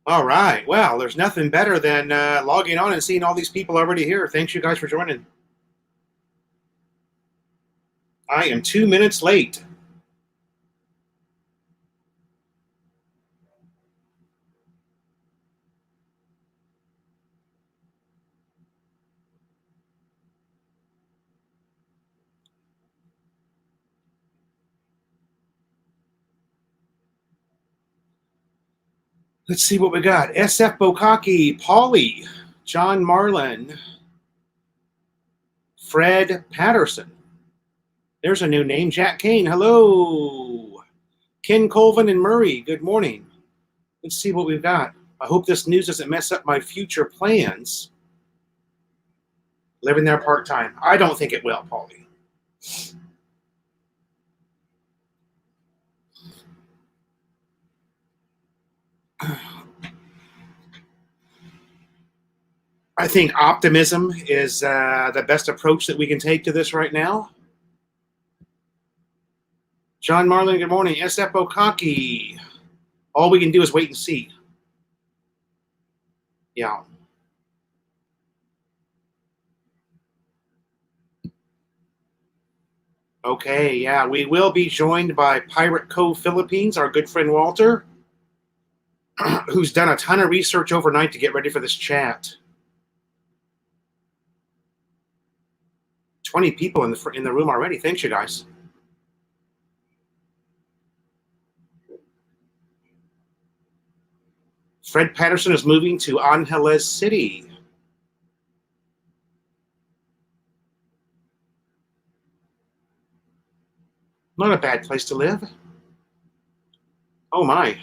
All right. Well, there's nothing better than logging on and seeing all these people already here. Thanks, you guys, for joining. I am 2 minutes late. Let's see what we got. SF Bokaki, Paulie, John Marlin, Fred Patterson. There's a new name. Jack Kane, hello. Ken Colvin and Murray, good morning. Let's see what we've got. I hope this news doesn't mess up my future plans. Living there part-time. I don't think it will, Paulie. I think optimism is the best approach that we can take to this right now. John Marlin, good morning. SF Okaki. All we can do is wait and see. Yeah. Okay, yeah, we will be joined by Pirate Cove Philippines, our good friend Walter, who's done a ton of research overnight to get ready for this chat. 20 people in the room already. Thanks, you guys. Fred Patterson is moving to Angeles City. Not a bad place to live. Oh my.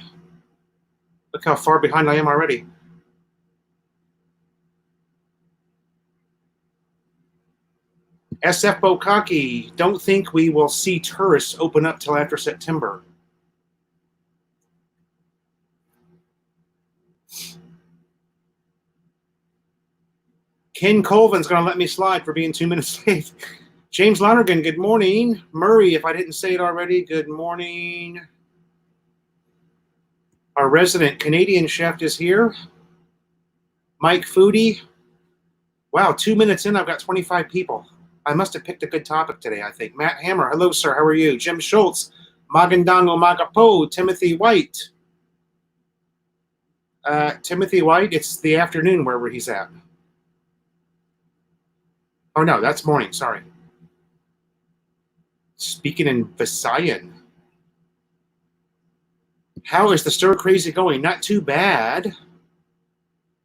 Look how far behind I am already. SF Bokaki, don't think we will see tourists open up till after September. Ken Colvin's going to let me slide for being 2 minutes late. James Lonergan, good morning. Murray, if I didn't say it already, good morning. Our resident Canadian chef is here. Mike Foodie. Wow, 2 minutes in, I've got 25 people. I must have picked a good topic today, I think. Matt Hammer, hello, sir. How are you? Jim Schultz, Magandango Magapo, Timothy White. Timothy White, it's the afternoon wherever he's at. Oh, no, that's morning. Sorry. Speaking in Visayan. How is the stir crazy going? Not too bad.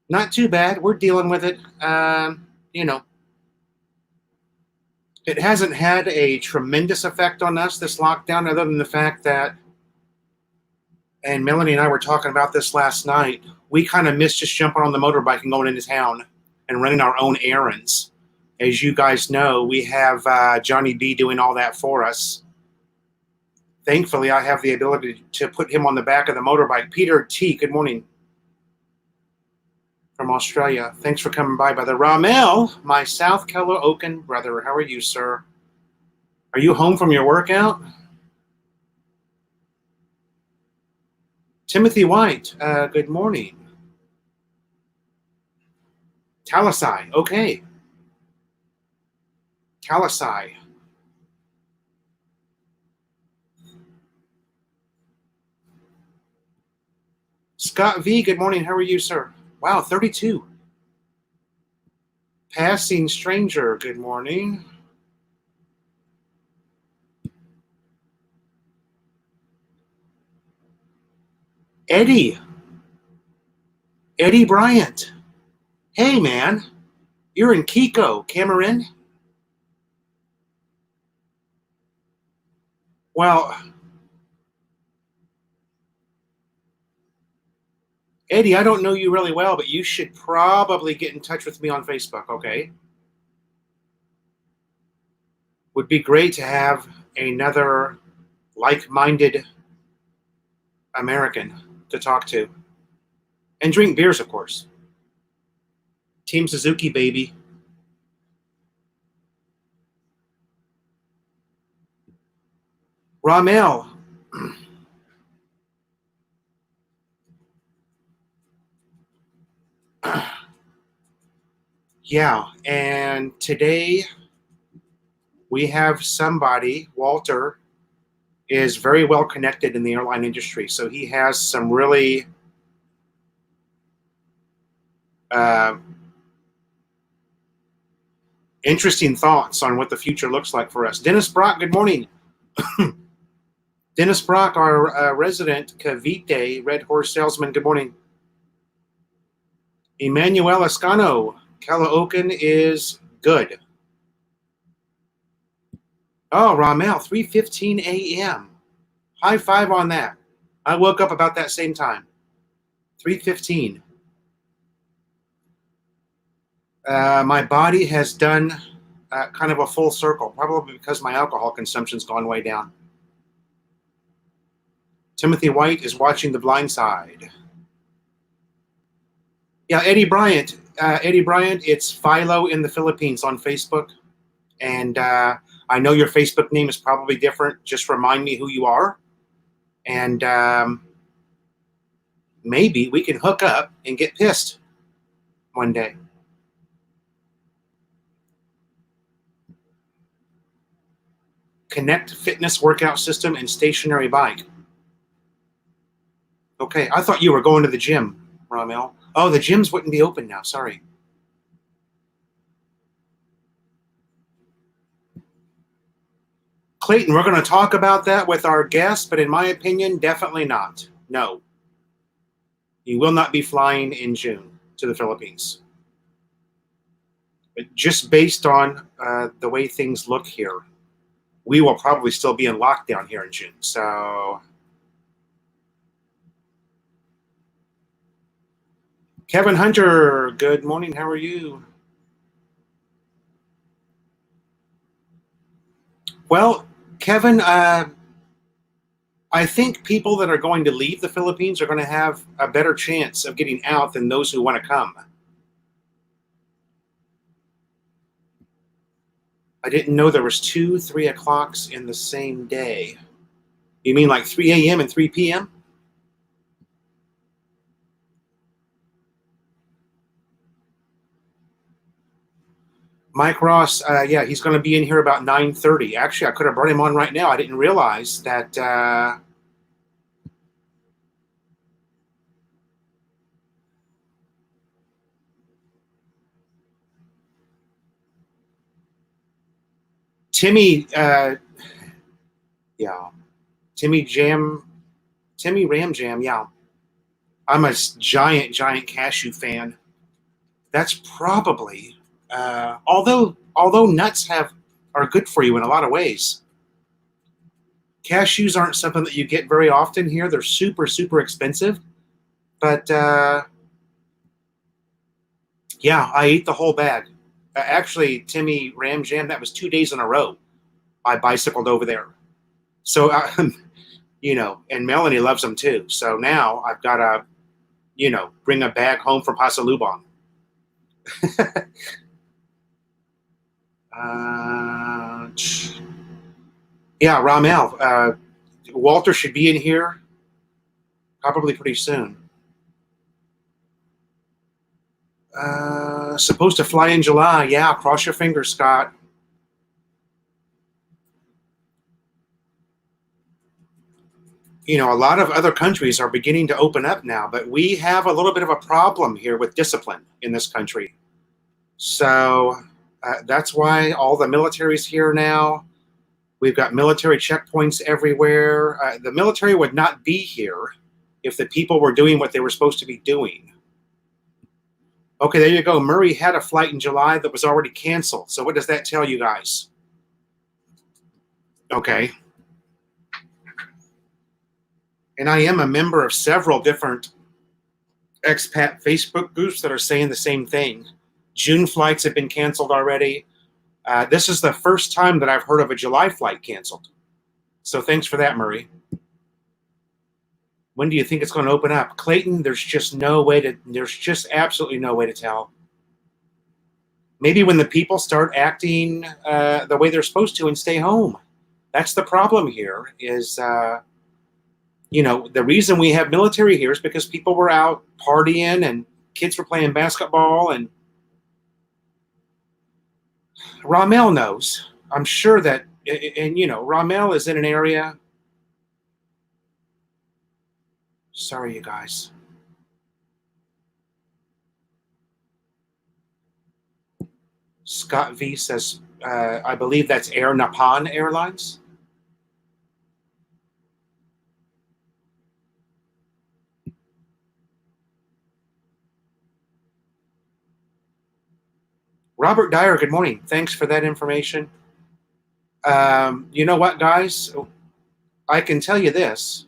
Not too bad. We're dealing with it. You know, it hasn't had a tremendous effect on us, this lockdown, other than the fact that, and Melanie and I were talking about this last night, we kind of missed just jumping on the motorbike and going into town and running our own errands. As you guys know, we have Johnny B doing all that for us. Thankfully, I have the ability to put him on the back of the motorbike. Peter T, good morning. From Australia. Thanks for coming by, brother. Ramel, my South Caloocan brother. How are you, sir? Are you home from your workout? Timothy White, good morning. Talisai, okay. Talisai. Scott V, good morning. How are you, sir? Wow, 32. Passing Stranger, good morning. Eddie Bryant. Hey, man. You're in Kiko, Cameron? Well, Eddie, I don't know you really well, but you should probably get in touch with me on Facebook, okay? Would be great to have another like-minded American to talk to. And drink beers, of course. Team Suzuki, baby. Ramel, Yeah, and today we have somebody, Walter, is very well connected in the airline industry. So he has some really uh, interesting thoughts on what the future looks like for us. Dennis Brock, good morning. Dennis Brock, our resident Cavite Red Horse salesman, good morning. Emmanuel Escano, Caloocan is good. Oh, Ramel, 3:15 a.m. High five on that. I woke up about that same time. 3:15. My body has done kind of a full circle, probably because my alcohol consumption's gone way down. Timothy White is watching The Blind Side. Yeah, Eddie Bryant. It's Philo in the Philippines on Facebook. And I know your Facebook name is probably different. Just remind me who you are. And maybe we can hook up and get pissed one day. Connect fitness workout system and stationary bike. Okay, I thought you were going to the gym, Ramel. Oh, the gyms wouldn't be open now. Sorry. Clayton, we're going to talk about that with our guest, but in my opinion, definitely not. No. You will not be flying in June to the Philippines. But just based on the way things look here, we will probably still be in lockdown here in June. So, Kevin Hunter, good morning. How are you? Well, Kevin, I think people that are going to leave the Philippines are going to have a better chance of getting out than those who want to come. I didn't know there was 2 3 o'clocks in the same day. You mean like 3 a.m. and 3 p.m.? Mike Ross, yeah, he's going to be in here about 9:30. Actually, I could have brought him on right now. I didn't realize that. Timmy, yeah, Timmy Ram Jam, yeah. I'm a giant cashew fan. That's probably, although nuts are good for you in a lot of ways. Cashews aren't something that you get very often here. They're super expensive, but yeah, I ate the whole bag. Actually, Timmy Ram Jam, that was 2 days in a row. I bicycled over there. So, and Melanie loves them too. So now I've got to, bring a bag home from Pasalubong. Yeah, Ramel. Walter should be in here probably pretty soon. Supposed to fly in July. Yeah, cross your fingers, Scott. A lot of other countries are beginning to open up now, but we have a little bit of a problem here with discipline in this country. So that's why all the military's here now. We've got military checkpoints everywhere. The military would not be here if the people were doing what they were supposed to be doing. Okay, there you go. Murray had a flight in July that was already canceled. So what does that tell you guys? Okay. And I am a member of several different expat Facebook groups that are saying the same thing. June flights have been canceled already. This is the first time that I've heard of a July flight canceled. So thanks for that, Murray. When do you think it's going to open up? Clayton, there's just absolutely no way to tell. Maybe when the people start acting the way they're supposed to and stay home. That's the problem here is, the reason we have military here is because people were out partying and Kids were playing basketball, and Ramel knows. I'm sure that, and Ramel is in an area. Sorry, you guys. Scott V says, I believe that's Air Nippon Airlines. Robert Dyer, good morning. Thanks for that information. You know what, guys? I can tell you this.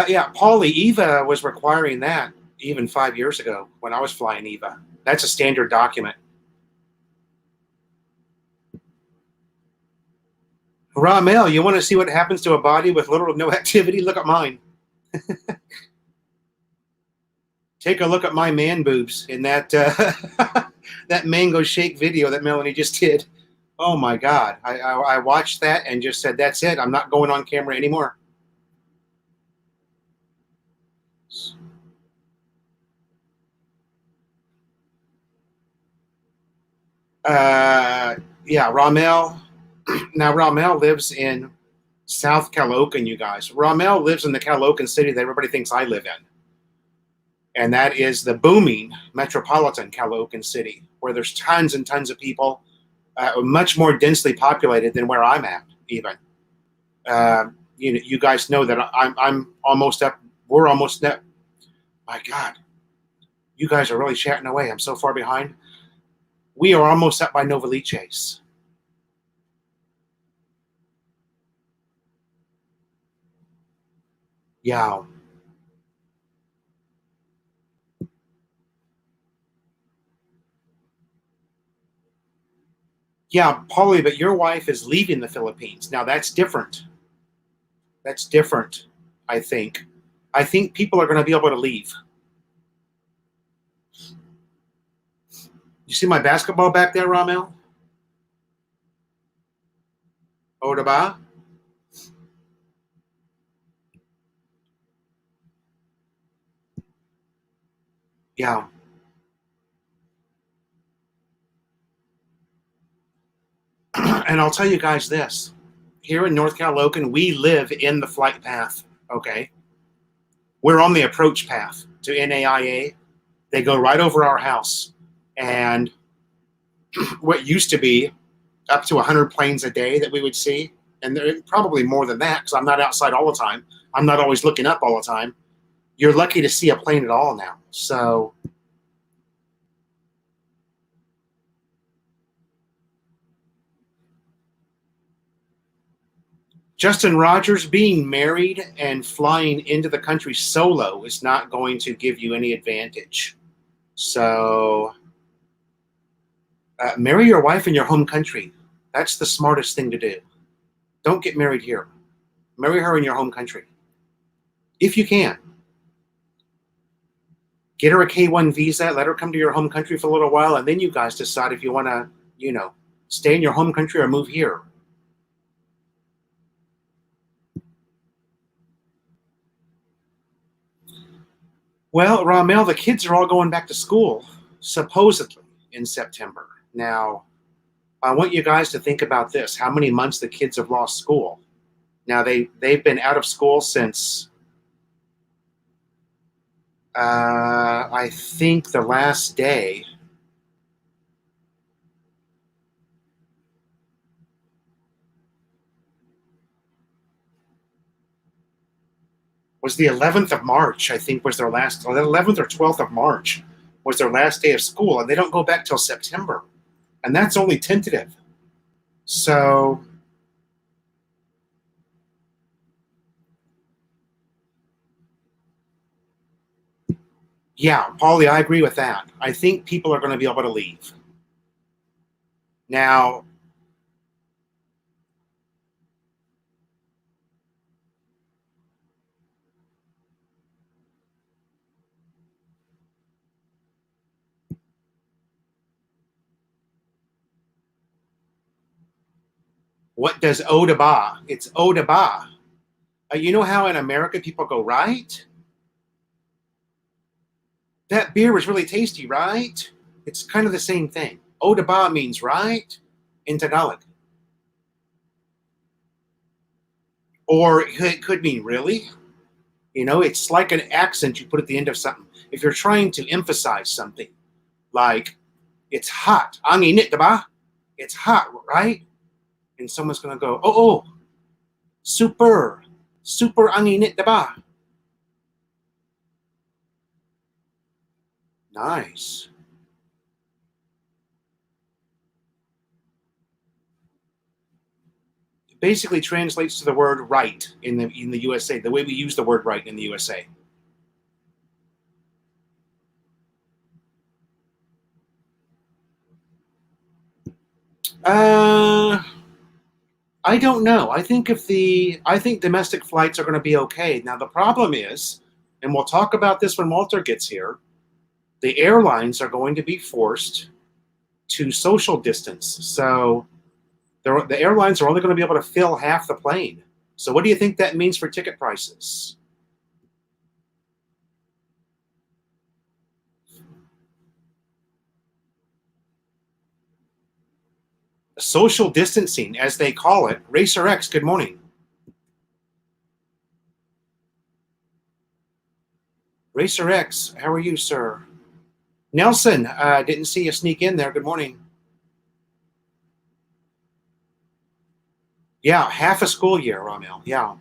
Yeah, Paulie, EVA was requiring that even 5 years ago when I was flying EVA. That's a standard document. Ramel, you want to see what happens to a body with little or no activity? Look at mine. Take a look at my man boobs in that that mango shake video that Melanie just did. Oh my God. I watched that and just said, that's it. I'm not going on camera anymore. Yeah, Ramel. Now, Ramel lives in South Caloocan, you guys. Ramel lives in the Caloocan city that everybody thinks I live in. And that is the booming metropolitan Caloocan city, where there's tons and tons of people, much more densely populated than where I'm at, even. You guys know that I'm almost up. We're almost up. My God, you guys are really chatting away. I'm so far behind. We are almost up by Novaliches. Yeah. Yeah, Paulie, but your wife is leaving the Philippines. Now that's different. That's different, I think. I think people are going to be able to leave. You see my basketball back there, Ramel? Odaba? Yeah. And I'll tell you guys this. Here in North Caloocan, we live in the flight path, okay? We're on the approach path to NAIA. They go right over our house. And what used to be up to 100 planes a day that we would see, and there probably more than that because I'm not outside all the time. I'm not always looking up all the time. You're lucky to see a plane at all now. So Justin Rogers, being married and flying into the country solo is not going to give you any advantage. So marry your wife in your home country. That's the smartest thing to do. Don't get married here. Marry her in your home country. If you can. Get her a K-1 visa, let her come to your home country for a little while, and then you guys decide if you want to, stay in your home country or move here. Well, Ramel, the kids are all going back to school, supposedly, in September. Now, I want you guys to think about this. How many months the kids have lost school? Now, they've been out of school since, I think, the last day. Was the 11th of March, I think, was their last, or the 11th or 12th of March was their last day of school, and they don't go back till September. And that's only tentative. So, yeah, Paulie, I agree with that. I think people are going to be able to leave. Now, what does Odaba? It's Odaba. You know how in America people go, right? That beer was really tasty, right? It's kind of the same thing. Odaba means right in Tagalog. Or it could mean really. It's like an accent you put at the end of something. If you're trying to emphasize something, like it's hot, ang init, diba? It's hot, right? And someone's gonna go, oh, super, super ang init, diba? Nice. It basically translates to the word right in the USA, the way we use the word right in the USA. Uh, I don't know. I think domestic flights are going to be okay. Now the problem is, and we'll talk about this when Walter gets here, the airlines are going to be forced to social distance. So the airlines are only going to be able to fill half the plane. So what do you think that means for ticket prices? Social distancing, as they call it. Racer X, good morning. Racer X, how are you, sir? Nelson, didn't see you sneak in there. Good morning. Yeah, half a school year, Ramil. Yeah.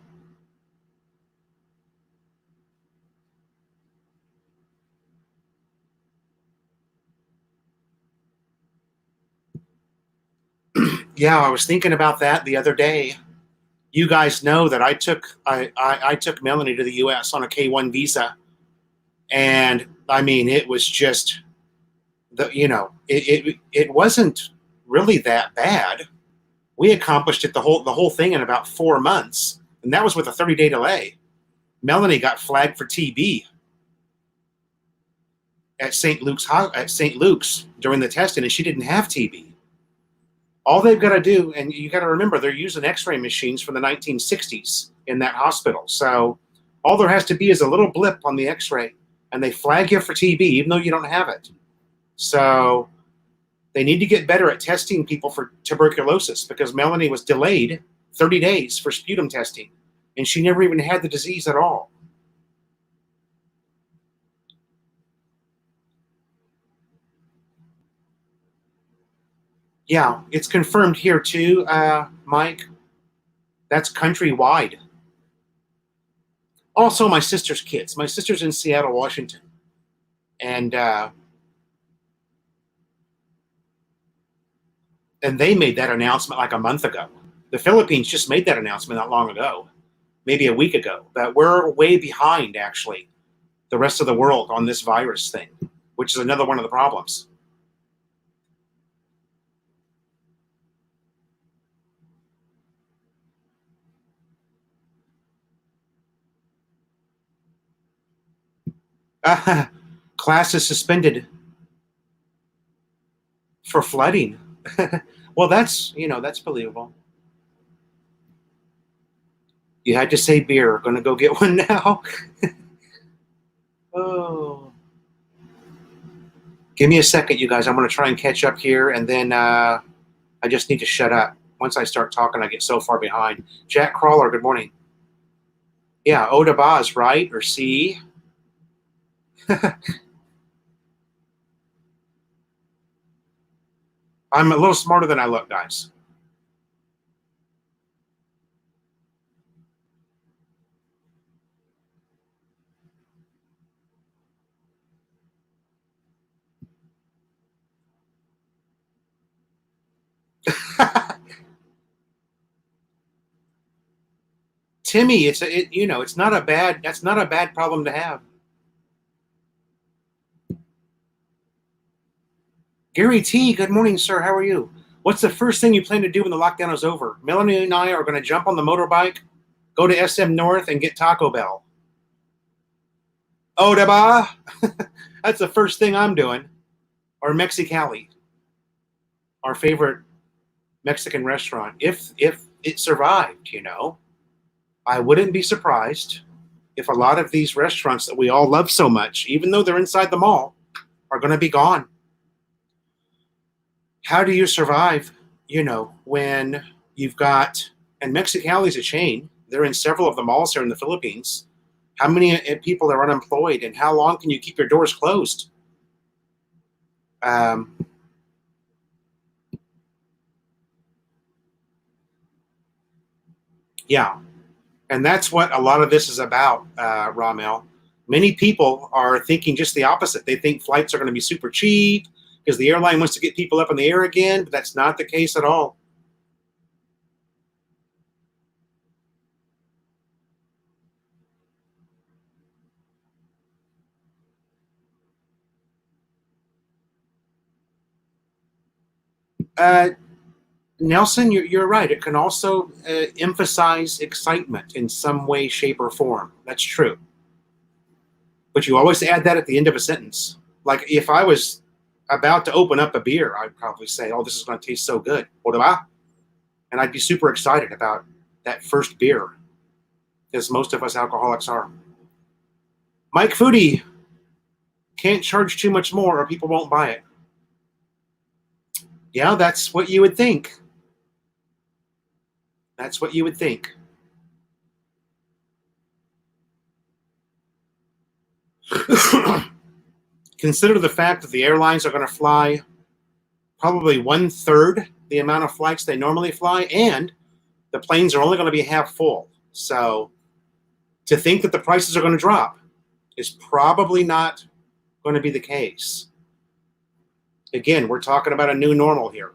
Yeah, I was thinking about that the other day. You guys know that I took Melanie to the U.S. on a K-1 visa, and I mean it was just it wasn't really that bad. We accomplished the whole thing in about 4 months, and that was with a 30-day delay. Melanie got flagged for TB at St. Luke's during the testing, and she didn't have TB. All they've got to do, and you got to remember, they're using X-ray machines from the 1960s in that hospital. So all there has to be is a little blip on the X-ray, and they flag you for TB, even though you don't have it. So they need to get better at testing people for tuberculosis, because Melanie was delayed 30 days for sputum testing, and she never even had the disease at all. Yeah, it's confirmed here too, Mike. That's countrywide. Also, my sister's kids. My sister's in Seattle, Washington, and and they made that announcement like a month ago. The Philippines just made that announcement not long ago, maybe a week ago, that we're way behind actually the rest of the world on this virus thing, which is another one of the problems. Uh, class is suspended for flooding. Well, that's believable. You had to say beer. Going to go get one now. Oh, give me a second, you guys. I'm going to try and catch up here, and then I just need to shut up. Once I start talking, I get so far behind. Jack Crawler, good morning. Yeah, Oda Baz, right? Or C. I'm a little smarter than I look, guys. Timmy, it's not a bad. That's not a bad problem to have. Gary T, good morning, sir. How are you? What's the first thing you plan to do when the lockdown is over? Melanie and I are going to jump on the motorbike, go to SM North, and get Taco Bell. Odaba. That's the first thing I'm doing. Or Mexicali, our favorite Mexican restaurant, if it survived. I wouldn't be surprised if a lot of these restaurants that we all love so much, even though they're inside the mall, are going to be gone. How do you survive, when you've got, and Mexicali is a chain, they're in several of the malls here in the Philippines. How many people are unemployed, and how long can you keep your doors closed? Yeah, and that's what a lot of this is about, Ramel. Many people are thinking just the opposite. They think flights are going to be super cheap because the airline wants to get people up in the air again, but that's not the case at all. Uh, Nelson, you're right. It can also emphasize excitement in some way, shape, or form. That's true. But you always add that at the end of a sentence. Like if I was about to open up a beer, I'd probably say, "Oh, this is going to taste so good." And I'd be super excited about that first beer, as most of us alcoholics are. Mike Foodie, can't charge too much more or people won't buy it. Yeah, that's what you would think. That's what you would think. Consider the fact that the airlines are going to fly probably 1/3 the amount of flights they normally fly, and the planes are only going to be half full. So to think that the prices are going to drop is probably not going to be the case. Again, we're talking about a new normal here.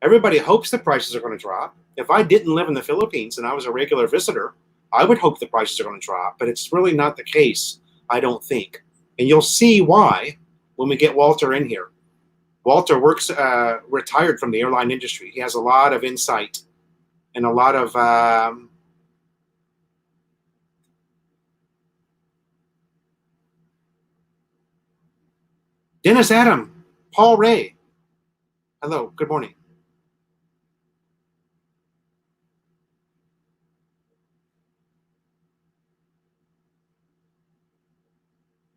Everybody hopes the prices are going to drop. If I didn't live in the Philippines and I was a regular visitor, I would hope the prices are going to drop, but it's really not the case, I don't think. And you'll see why when we get Walter in here. Walter works retired from the airline industry. He has a lot of insight and a lot of Dennis Adam, Paul Ray. Hello, good morning.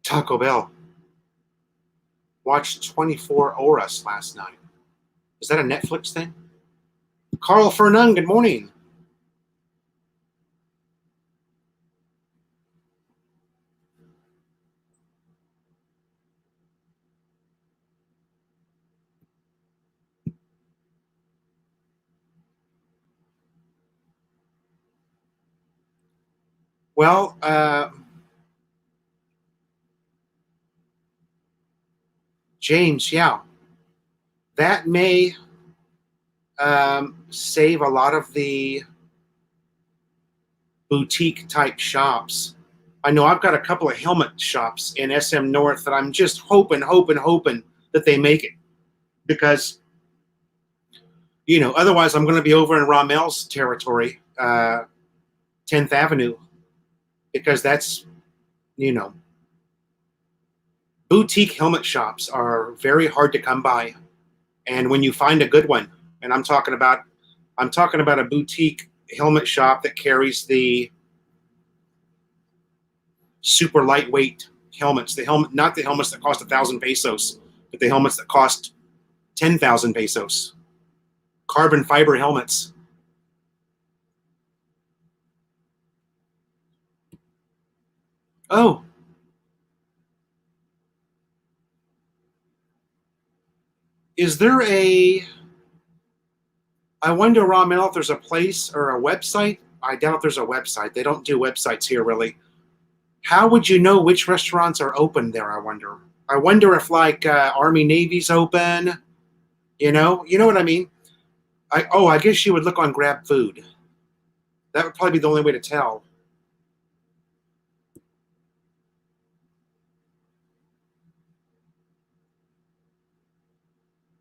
Taco Bell. Watched 24 Horas last night. Is that a Netflix thing? Carl Fernung, good morning. Well, James, yeah, that may save a lot of the boutique type shops. I know I've got a couple of helmet shops in SM North that I'm just hoping that they make it, because otherwise I'm going to be over in Romel's territory, 10th Avenue, because that's you know boutique helmet shops are very hard to come by, and when you find a good one, and I'm talking about a boutique helmet shop that carries the super lightweight helmets. The helmet, not the helmets that cost 1,000 pesos, but the helmets that cost 10,000 pesos. Carbon fiber helmets. Oh, is there a? I wonder, Ramel, if there's a place or a website. I doubt there's a website. They don't do websites here, really. How would you know which restaurants are open there? I wonder. I wonder if like Army Navy's open. You know what I mean. I guess you would look on Grab Food. That would probably be the only way to tell.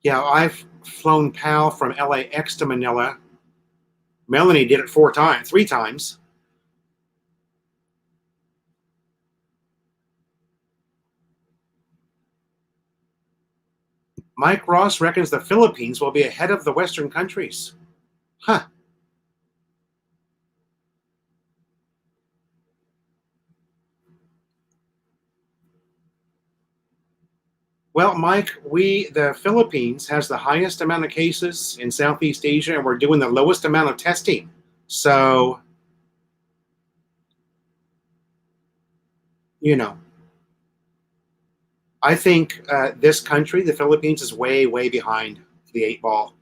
Yeah, I've flown PAL from LAX to Manila. Melanie did it 4 times, 3 times. Mike Ross reckons the Philippines will be ahead of the Western countries. Huh. Well, Mike, the Philippines has the highest amount of cases in Southeast Asia, and we're doing the lowest amount of testing. So, you know, I think this country, the Philippines, is way, way behind the eight ball.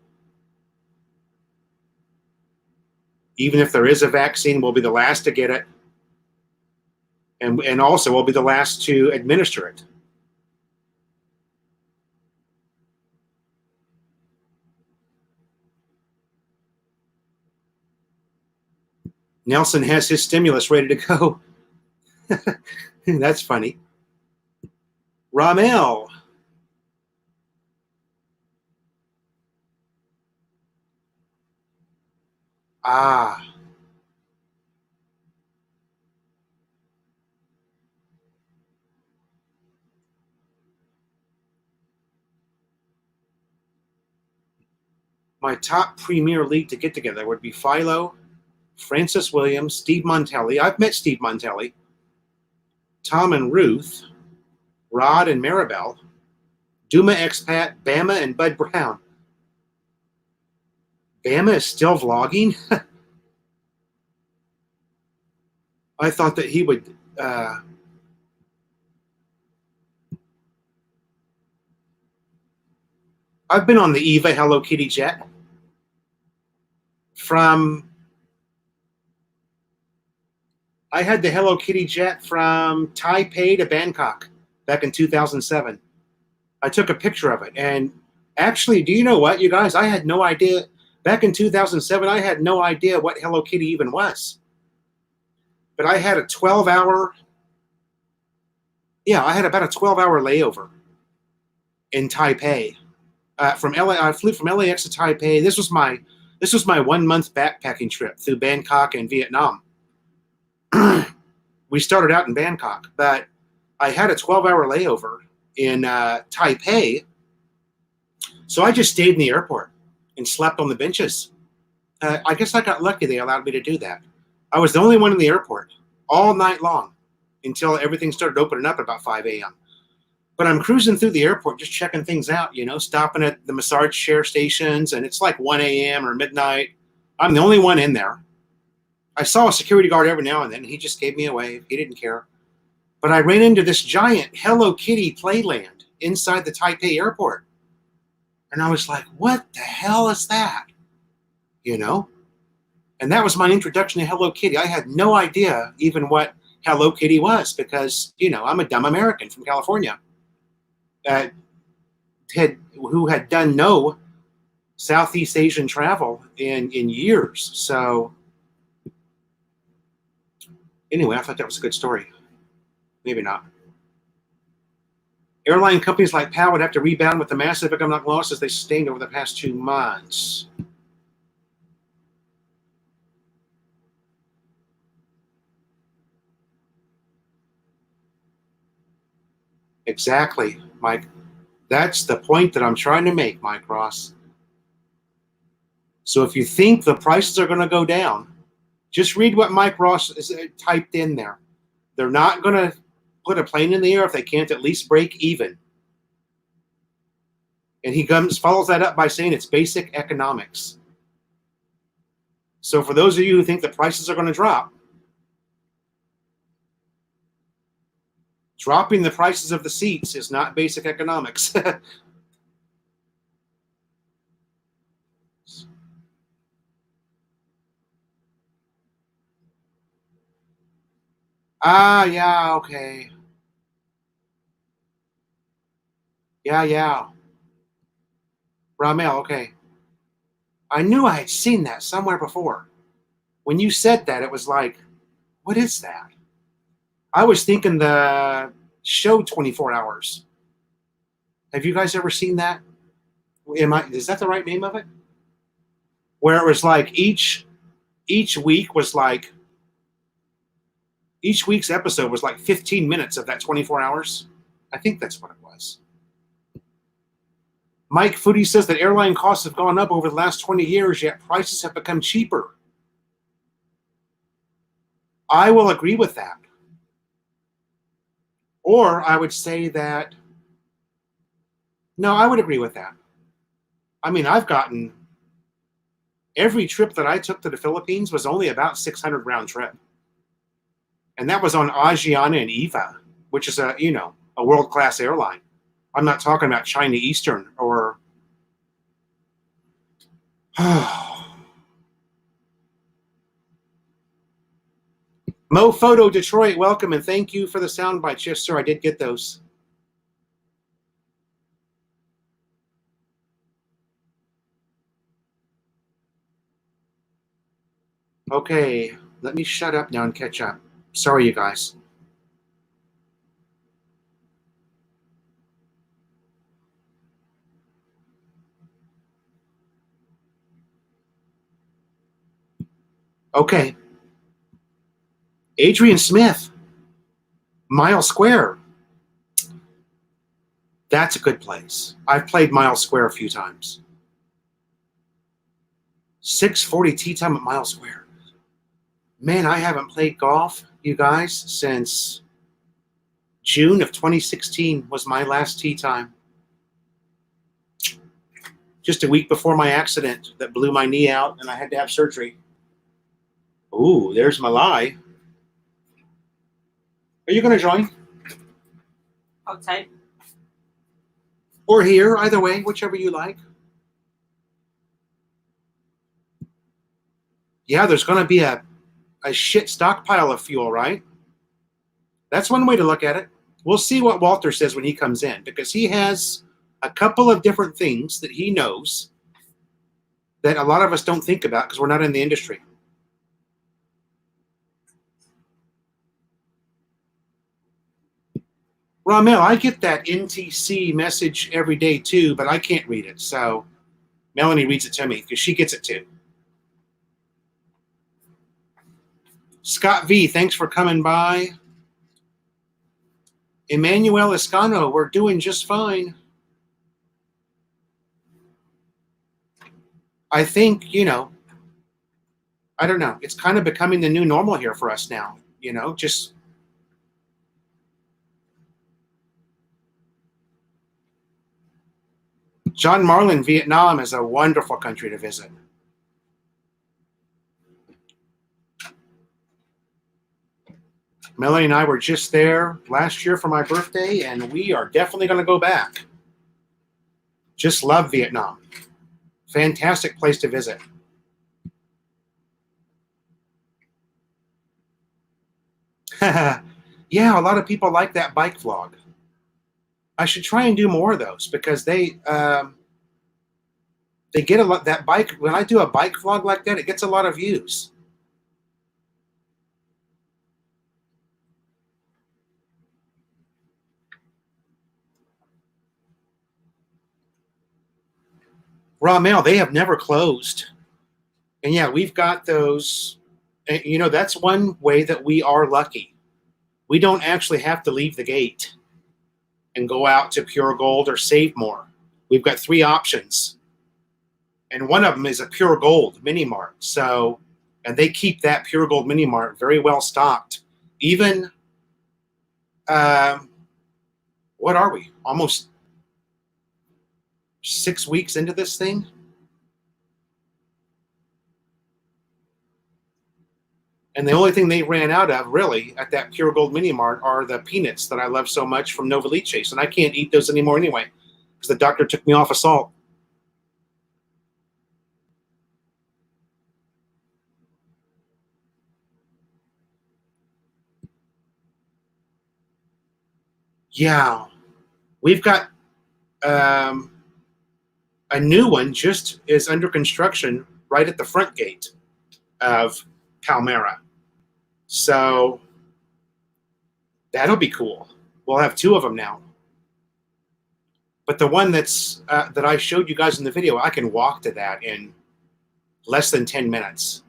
Even if there is a vaccine, we'll be the last to get it, and also we'll be the last to administer it. Nelson has his stimulus ready to go. That's funny. Ramel. Ah, my top Premier League to get together would be Philo, Francis Williams, Steve Montelli. I've met Steve Montelli. Tom and Ruth, Rod and Maribel, Duma Expat, Bama, and Bud Brown. Bama is still vlogging? I thought that he would. I've been on the EVA Hello Kitty jet from. I had the Hello Kitty jet from Taipei to Bangkok back in 2007. I took a picture of it. And actually, do you know what, you guys? I had no idea. Back in 2007, I had no idea what Hello Kitty even was. But I had a 12-hour. Yeah, I had about a 12-hour layover in Taipei. From LA, I flew from LAX to Taipei. This was my 1 month backpacking trip through Bangkok and Vietnam. We started out in Bangkok, but I had a 12-hour layover in Taipei, so I just stayed in the airport and slept on the benches. I guess I got lucky they allowed me to do that. I was the only one in the airport all night long until everything started opening up at about 5 a.m. But I'm cruising through the airport, just checking things out, stopping at the massage chair stations, and it's like 1 a.m. or midnight. I'm the only one in there. I saw a security guard every now and then. He just gave me a wave. He didn't care. But I ran into this giant Hello Kitty playland inside the Taipei airport. And I was like, what the hell is that? And that was my introduction to Hello Kitty. I had no idea even what Hello Kitty was because, I'm a dumb American from California who had done no Southeast Asian travel in years. So anyway, I thought that was a good story. Maybe not. Airline companies like PAL would have to rebound with the massive economic losses they sustained over the past 2 months. Exactly, Mike. That's the point that I'm trying to make, Mike Ross. So if you think the prices are going to go down, just read what Mike Ross is typed in there. They're not going to put a plane in the air if they can't at least break even. And he follows that up by saying it's basic economics. So for those of you who think the prices are going to drop, dropping the prices of the seats is not basic economics. Yeah, okay. Yeah. Ramel, okay. I knew I had seen that somewhere before. When you said that, it was like, what is that? I was thinking the show 24 Hours. Have you guys ever seen that? Is that the right name of it? Where it was like each week was like each week's episode was like 15 minutes of that 24 hours. I think that's what it was. Mike Foodie says that airline costs have gone up over the last 20 years, yet prices have become cheaper. I will agree with that. Or I would say that No, I would agree with that. I mean, every trip that I took to the Philippines was only about 600 round trip. And that was on Asiana and EVA, which is a world-class airline. I'm not talking about China Eastern or Mo Photo Detroit, welcome and thank you for the sound bites. Yes, sir, I did get those. Okay, let me shut up now and catch up. Sorry, you guys. Okay. Adrian Smith, Mile Square. That's a good place. I've played Mile Square a few times. 640 tee time at Mile Square. Man, I haven't played golf, you guys, since June of 2016 was my last tee time. Just a week before my accident that blew my knee out and I had to have surgery. Ooh, there's Malai. Are you going to join? Outside. Or here, either way, whichever you like. Yeah, there's going to be a shit stockpile of fuel, right? That's one way to look at it. We'll see what Walter says when he comes in, because he has a couple of different things that he knows that a lot of us don't think about because we're not in the industry. Ramel, I get that NTC message every day too, but I can't read it. So Melanie reads it to me because she gets it too. Scott V, thanks for coming by. Emmanuel Escano, we're doing just fine. I think, I don't know. It's kind of becoming the new normal here for us now, just. John Marlin, Vietnam is a wonderful country to visit. Melanie and I were just there last year for my birthday, and we are definitely going to go back. Just love Vietnam. Fantastic place to visit. Yeah, a lot of people like that bike vlog. I should try and do more of those because they get a lot. That bike, when I do a bike vlog like that, it gets a lot of views. Raw mail, they have never closed. And yeah, we've got those. That's one way that we are lucky. We don't actually have to leave the gate and go out to Pure Gold or Save More. We've got 3 options. And one of them is a Pure Gold mini mart. So, and they keep that Pure Gold mini mart very well stocked. Even, what are we? Almost 6 weeks into this thing? And the only thing they ran out of, really, at that Pure Gold Mini Mart are the peanuts that I love so much from Novaliches. And I can't eat those anymore anyway because the doctor took me off of salt. Yeah. We've got a new one just is under construction right at the front gate of Palmyra. So that'll be cool. We'll have 2 of them now. But the one that I showed you guys in the video, I can walk to that in less than 10 minutes.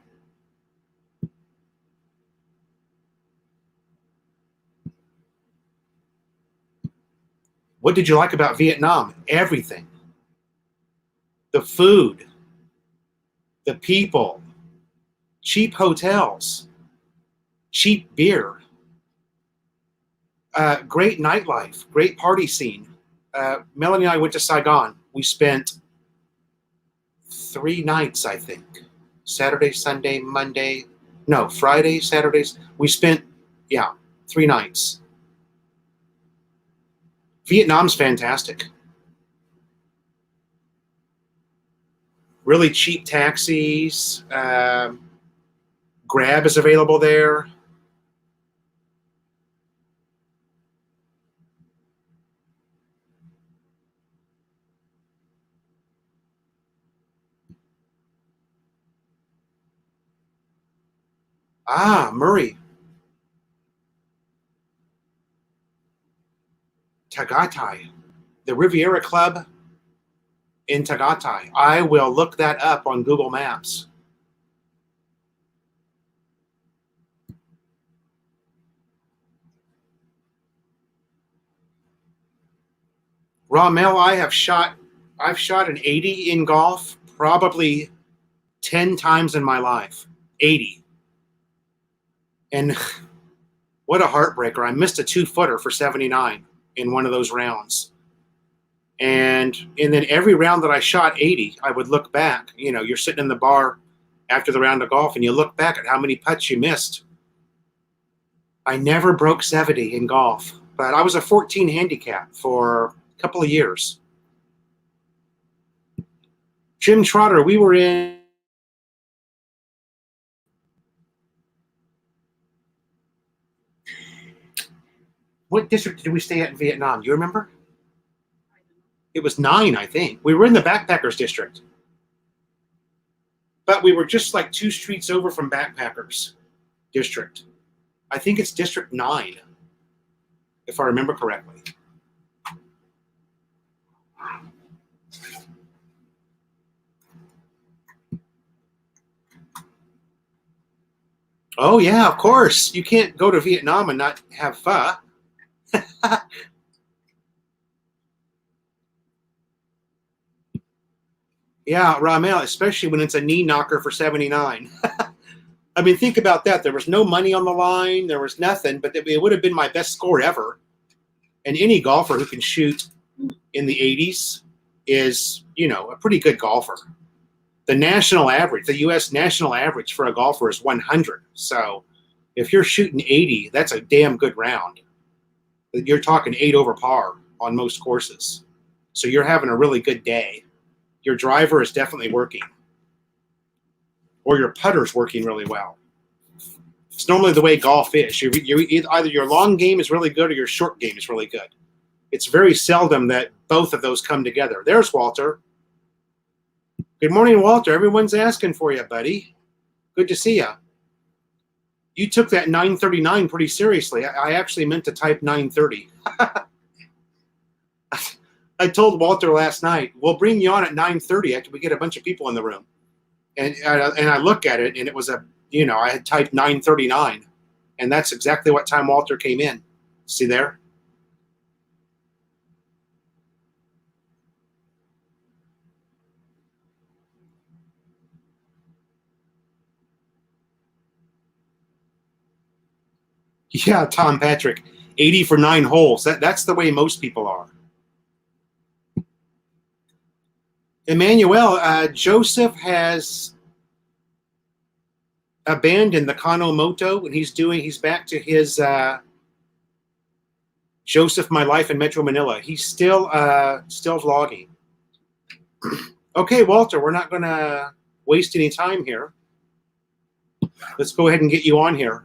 What did you like about Vietnam? Everything. The food, the people, cheap hotels, cheap beer, great nightlife, great party scene. Melanie and I went to Saigon. We spent 3 nights, I think. Saturday, Sunday, Monday. No, Friday, Saturdays. We spent, 3 nights. Vietnam's fantastic. Really cheap taxis. Grab is available there. Murray. Tagaytay. The Riviera Club in Tagaytay. I will look that up on Google Maps. Ramel, I've shot an 80 in golf probably 10 times in my life. 80. And what a heartbreaker. I missed a 2-footer for 79 in one of those rounds. And then every round that I shot 80, I would look back. You know, you're sitting in the bar after the round of golf and you look back at how many putts you missed. I never broke 70 in golf, but I was a 14 handicap for a couple of years. Jim Trotter, we were in what district did we stay at in Vietnam? Do you remember? It was 9, I think. We were in the Backpackers district. But we were just like 2 streets over from Backpackers district. I think it's District 9, if I remember correctly. Oh, yeah, of course. You can't go to Vietnam and not have pho. Yeah, Ramel, especially when it's a knee knocker for 79. I mean, think about that. There was no money on the line. There was nothing, but it would have been my best score ever. And any golfer who can shoot in the 80s is, you know, a pretty good golfer. The national average, the U.S. national average for a golfer is 100. So if you're shooting 80, that's a damn good round. You're talking 8 over par on most courses. So you're having a really good day. Your driver is definitely working. Or your putter's working really well. It's normally the way golf is. Either your long game is really good or your short game is really good. It's very seldom that both of those come together. There's Walter. Good morning, Walter. Everyone's asking for you, buddy. Good to see you. You took that 939 pretty seriously. I actually meant to type 930. I told Walter last night, we'll bring you on at 9:30 after we get a bunch of people in the room. And I look at it, and it was I had typed 9:39, and that's exactly what time Walter came in. See there? Yeah, Tom Patrick, 80 for 9 holes. That's the way most people are. Emmanuel, Joseph has abandoned the Kano Moto, and he's back to his Joseph My Life in Metro Manila. He's still vlogging. Okay, Walter, we're not going to waste any time here. Let's go ahead and get you on here.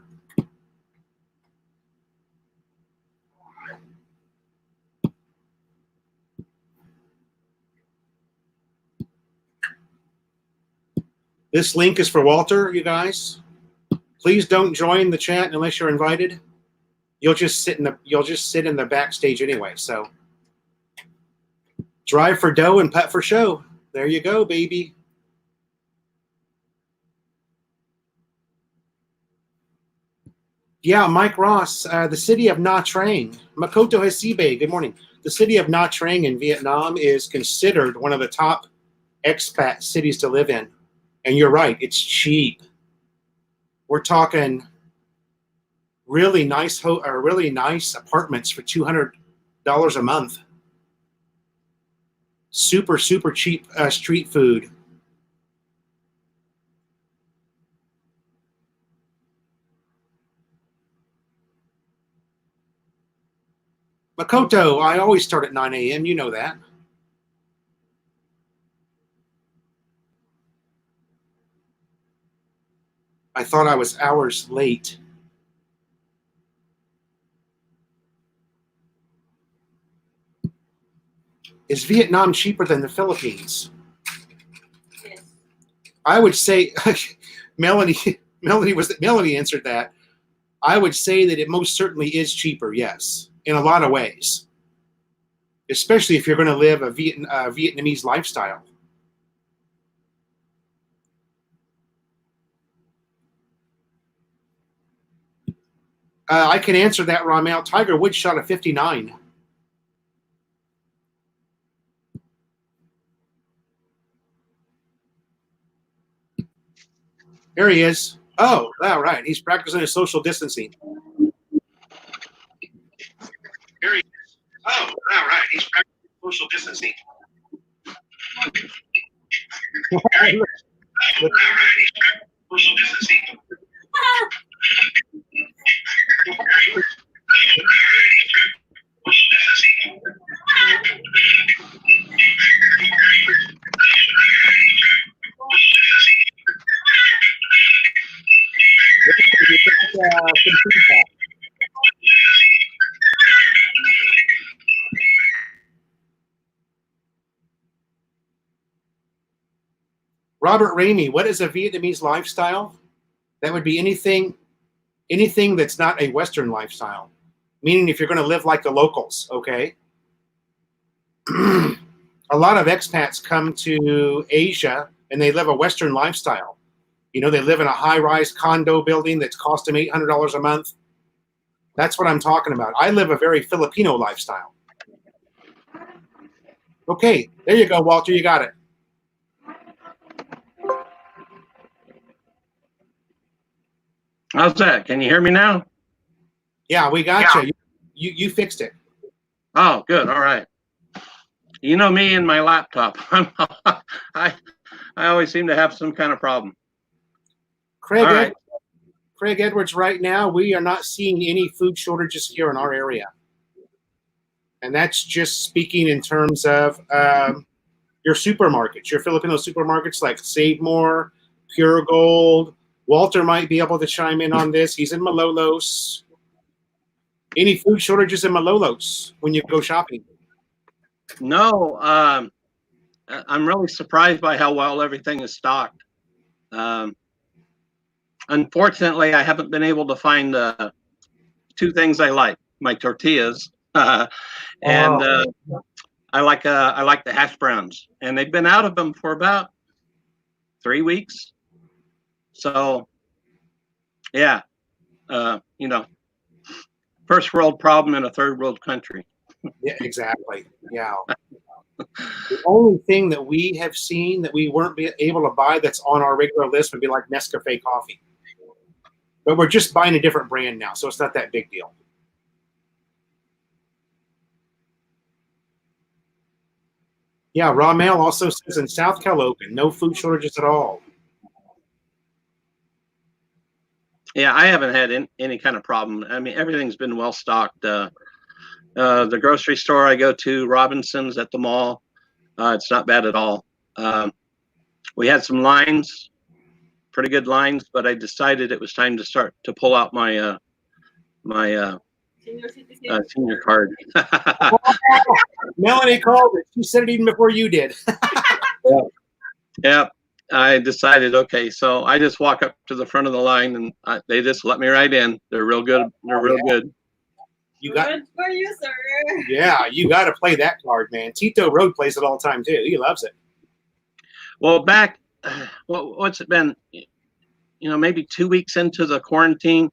This link is for Walter, you guys. Please don't join the chat unless you're invited. You'll just sit in the backstage anyway. So drive for dough and putt for show. There you go, baby. Yeah, Mike Ross, the city of Nha Trang. Makoto Hasibe, good morning. The city of Nha Trang in Vietnam is considered one of the top expat cities to live in. And you're right, it's cheap. We're talking really nice apartments for $200 a month. super, super cheap street food. Makoto, I always start at 9 a.m. You know that. I thought I was hours late. Is Vietnam cheaper than the Philippines? Yes. I would say, Melanie answered that. I would say that it most certainly is cheaper, yes, in a lot of ways, especially if you're going to live a Vietnamese lifestyle. I can answer that, Ramel. Tiger Woods shot a 59. There he is. Oh, all right. He's practicing his social distancing. There he is. Oh, all right. He's practicing social distancing. Social distancing. Robert Ramey, what is a Vietnamese lifestyle? That would be anything that's not a Western lifestyle. Meaning if you're going to live like the locals, okay? A lot of expats come to Asia and they live a Western lifestyle. You know, they live in a high-rise condo building that's cost them $800 a month. That's what I'm talking about. I live a very Filipino lifestyle. Okay, there you go, Walter. You got it. How's that? Can you hear me now? Yeah, we got you. You fixed it. Oh, good. All right. You know me and my laptop. I always seem to have some kind of problem. Craig Edwards, right now, we are not seeing any food shortages here in our area. And that's just speaking in terms of your supermarkets, your Filipino supermarkets like Save More, Pure Gold. Walter might be able to chime in on this. He's in Malolos. Any food shortages in Malolos when you go shopping? No, I'm really surprised by how well everything is stocked. Unfortunately, I haven't been able to find two things I like: my tortillas, and I like the hash browns, and they've been out of them for about 3 weeks. So, yeah, you know, first world problem in a third world country. Yeah, exactly. Yeah. The only thing that we have seen that we weren't able to buy that's on our regular list would be like Nescafe coffee. But we're just buying a different brand now, so it's not that big deal. Yeah, Raw Mail also says in South Caloocan, no food shortages at all. Yeah, I haven't had any kind of problem. I mean, everything's been well stocked. The grocery store I go to, Robinson's at the mall, it's not bad at all. We had some lines, pretty good lines, but I decided it was time to start to pull out my senior card. Melanie called it. She said it even before you did. Yeah, I decided, okay, so I just walk up to the front of the line and they just let me right in. They're real good. They're real good. You got Good for you, sir. Yeah, you got to play that card, man. Tito Road plays it all the time too. He loves it. Well, back, what's it been? You know, maybe 2 weeks into the quarantine,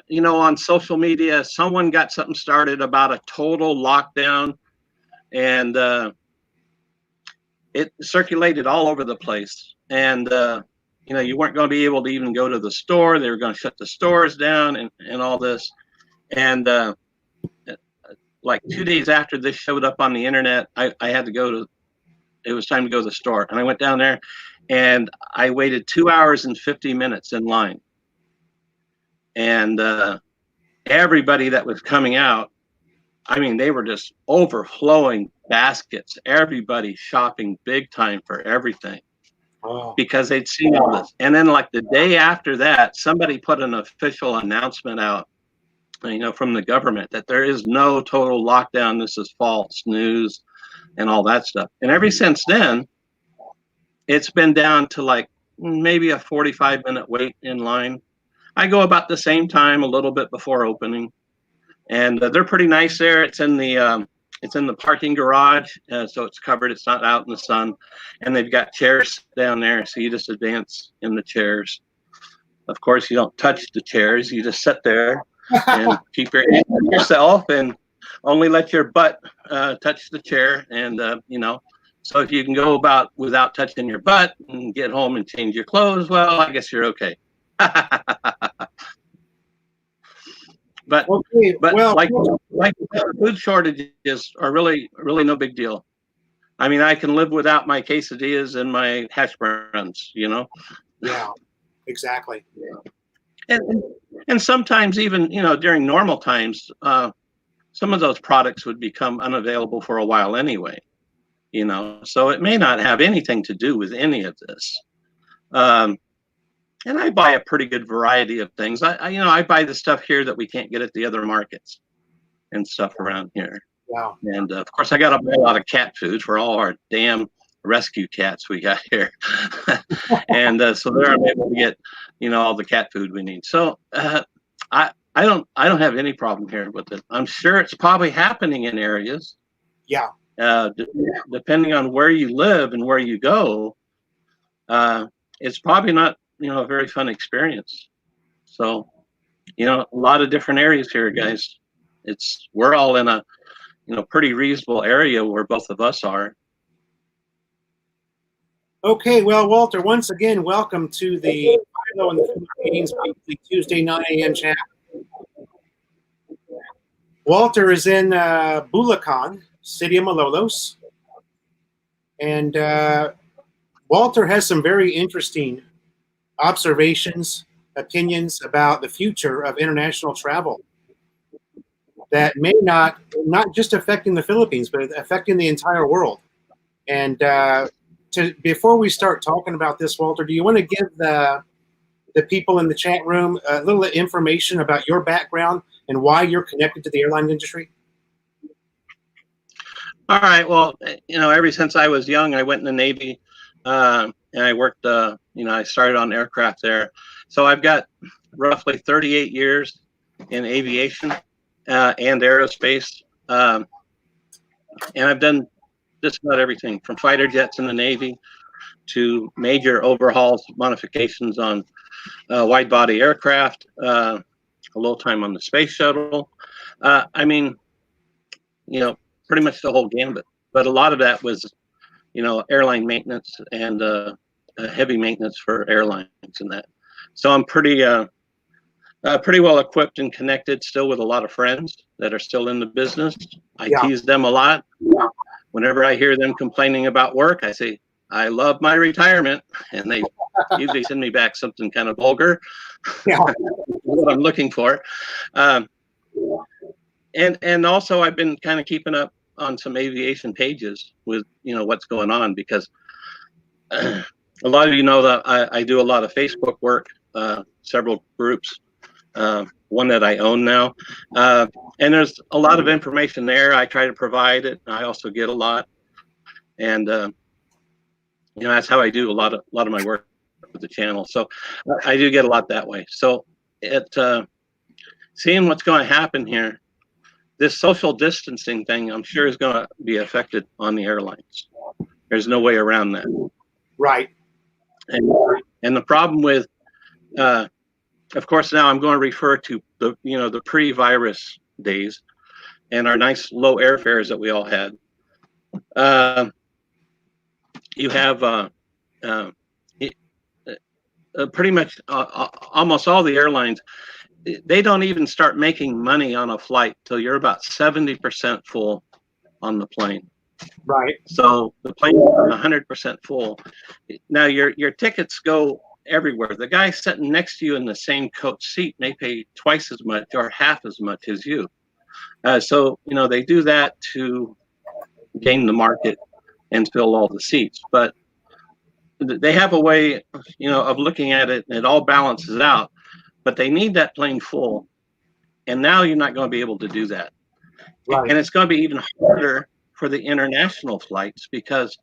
you know, on social media, someone got something started about a total lockdown, and it circulated all over the place. And you know, you weren't going to be able to even go to the store. They were going to shut the stores down and all this. And like 2 days after this showed up on the internet, I had to go to, it was time to go to the store. And I went down there and I waited 2 hours and 50 minutes in line. And everybody that was coming out, I mean, they were just overflowing baskets. Everybody shopping big time for everything because they'd seen all this. And then like the day after that, somebody put an official announcement out, from the government that there is no total lockdown. This is false news and all that stuff. And ever since then, it's been down to like maybe a 45-minute wait in line. I go about the same time, a little bit before opening, and they're pretty nice there. It's in the parking garage, so it's covered. It's not out in the sun, and they've got chairs down there, so you just advance in the chairs. Of course, you don't touch the chairs. You just sit there and keep your hands to yourself, and only let your butt touch the chair. And so if you can go about without touching your butt and get home and change your clothes, well, I guess you're okay. But Okay, well, like food shortages are really no big deal. I mean, I can live without my quesadillas and my hash browns, yeah, exactly. And sometimes even during normal times, some of those products would become unavailable for a while anyway. So it may not have anything to do with any of this. And I buy a pretty good variety of things. I buy the stuff here that we can't get at the other markets and stuff around here. Wow. And of course, I got to buy a lot of cat food for all our damn rescue cats we got here. And so there I'm able to get, all the cat food we need. So I don't have any problem here with it. I'm sure it's probably happening in areas. Yeah. Depending on where you live and where you go, it's probably not a very fun experience. So a lot of different areas here, guys. We're all in a pretty reasonable area where both of us are. Okay, well, Walter, once again, welcome to the Philo in the Philippines weekly Tuesday 9 a.m. chat. Walter is in Bulacan, City of Malolos, and Walter has some very interesting observations, opinions about the future of international travel that may not just affecting the Philippines, but affecting the entire world. And before we start talking about this, Walter, do you want to give the people in the chat room a little information about your background and why you're connected to the airline industry? All right. Well, ever since I was young, I went in the Navy, and I worked. I started on aircraft there, so I've got roughly 38 years in aviation and aerospace, and I've done just about everything from fighter jets in the Navy to major overhauls, modifications on wide-body aircraft, a little time on the space shuttle. I mean, pretty much the whole gambit. But a lot of that was, airline maintenance and heavy maintenance for airlines and that. So I'm pretty well equipped and connected still with a lot of friends that are still in the business. I tease them a lot. Whenever I hear them complaining about work, I say, I love my retirement. And they usually send me back something kind of vulgar. Yeah. What I'm looking for. And also I've been kind of keeping up on some aviation pages with, what's going on, because a lot of you know that I do a lot of Facebook work, several groups, one that I own now. And there's a lot of information there. I try to provide it. I also get a lot. And, that's how I do a lot of my work with the channel. So I do get a lot that way. So seeing what's going to happen here, this social distancing thing, I'm sure is going to be affected on the airlines. There's no way around that. Right. And the problem with, of course, now I'm going to refer to the pre-virus days and our nice low airfares that we all had. You have pretty much almost all the airlines they don't even start making money on a flight till you're about 70% full on the plane. Right. So the plane is 100% full. Now your tickets go everywhere. The guy sitting next to you in the same coach seat may pay twice as much or half as much as you. So they do that to gain the market and fill all the seats. But they have a way, of looking at it, and it all balances out. But they need that plane full, and now you're not going to be able to do that. Right. And it's going to be even harder for the international flights because,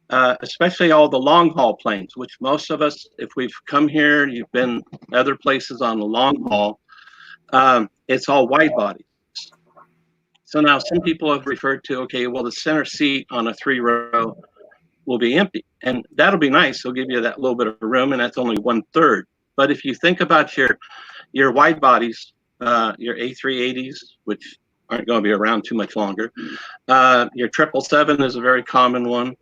especially all the long haul planes, which most of us, if we've come here, you've been other places on the long haul, it's all wide body. So now some people have referred to, okay, well, the center seat on a 3-row will be empty, and that'll be nice. They'll give you that little bit of room, and that's only 1/3. But if you think about your wide bodies, your A380s, which aren't going to be around too much longer, your 777 is a very common one.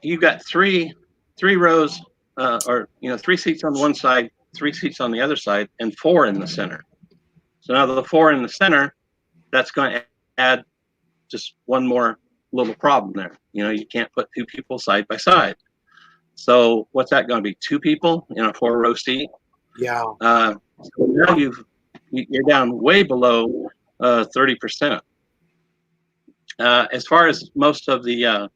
You've got three rows, or 3 seats on one side, 3 seats on the other side, and 4 in the center. So now the 4 in the center, that's going to add just one more little problem there. You can't put 2 people side by side. So what's that going to be? 2 people in a 4-row seat? Yeah. So now you're down way below 30%. As far as most of the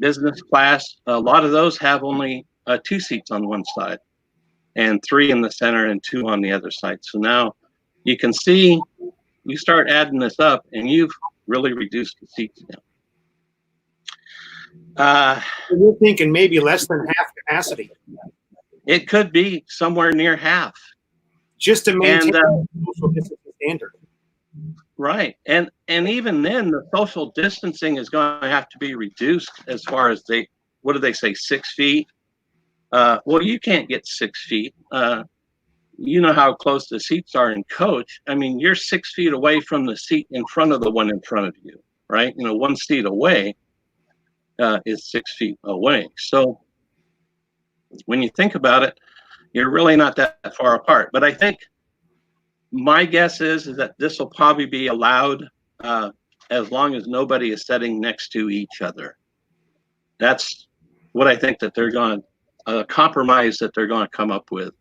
business class, a lot of those have only 2 seats on one side and 3 in the center and 2 on the other side. So now you can see, you start adding this up and you've really reduced the seats down. We're thinking maybe less than half capacity. It could be somewhere near half. Just to maintain social distancing standard. Right. And even then, the social distancing is going to have to be reduced as far as what do they say, 6 feet? Well, you can't get 6 feet. You know how close the seats are in coach. I mean, you're 6 feet away from the seat in front of the one in front of you, right? 1 seat away is 6 feet away. So when you think about it, you're really not that far apart. But I think my guess is that this will probably be allowed as long as nobody is sitting next to each other. That's what I think that they're going to compromise that they're going to come up with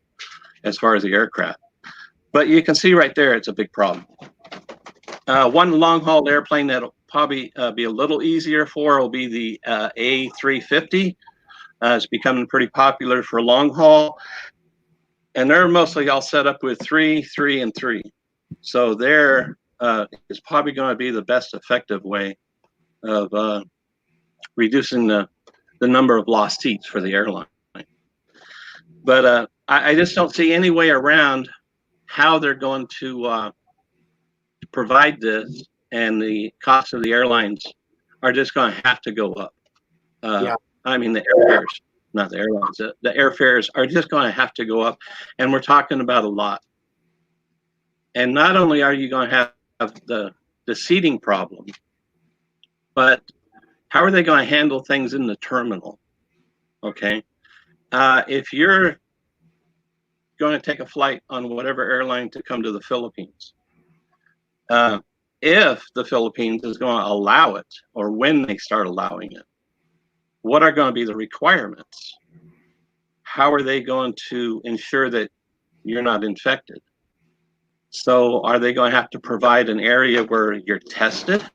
as far as the aircraft. But you can see right there, it's a big problem. One long haul airplane that'll probably be a little easier for will be the A350. It's becoming pretty popular for long haul. And they're mostly all set up with 3, 3, and 3. So there is probably going to be the best effective way of reducing the number of lost seats for the airline. But I just don't see any way around how they're going to provide this, and the cost of the airlines are just going to have to go up. I mean, the airfares, not the airlines, the airfares are just going to have to go up, and we're talking about a lot. And not only are you going to have the seating problem, but how are they going to handle things in the terminal? Okay. If you're going to take a flight on whatever airline to come to the Philippines, if the Philippines is going to allow it, or when they start allowing it, what are going to be the requirements? How are they going to ensure that you're not infected? So are they going to have to provide an area where you're tested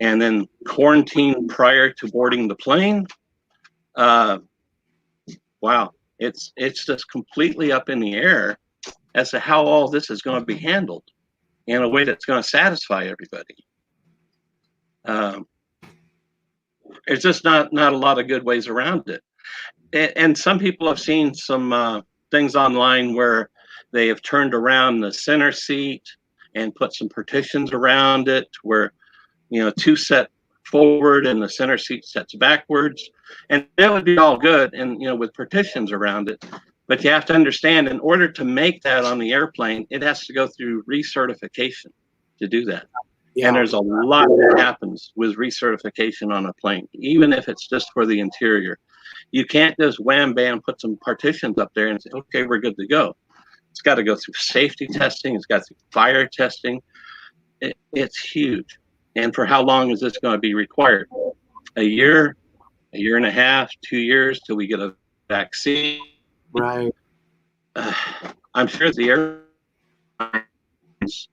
and then quarantined prior to boarding the plane? Wow, it's just completely up in the air as to how all this is going to be handled in a way that's going to satisfy everybody. There's just not a lot of good ways around it. And some people have seen some things online where they have turned around the center seat and put some partitions around it where, 2 set forward and the center seat sets backwards. And that would be all good, and with partitions around it. But you have to understand, in order to make that on the airplane, it has to go through recertification to do that. Yeah. And there's a lot that happens with recertification on a plane, even if it's just for the interior. You can't just wham bam put some partitions up there and say, okay, we're good to go. It's got to go through safety testing. It's got through fire testing. It's huge. And for how long is this going to be required? A year and a half, 2 years till we get a vaccine. Right. I'm sure the airlines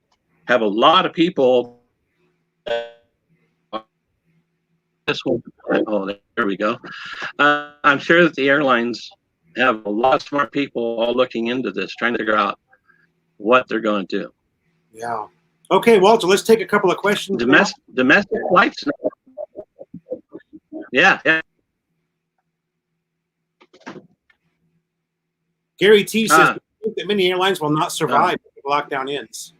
have a lot of people. This one, oh, there we go. I'm sure that the airlines have a lot of smart people all looking into this, trying to figure out what they're going to do. Yeah. Okay, Walter, let's take a couple of questions. Domestic flights. Yeah. Gary T says, "Do you think that many airlines will not survive if the lockdown ends?"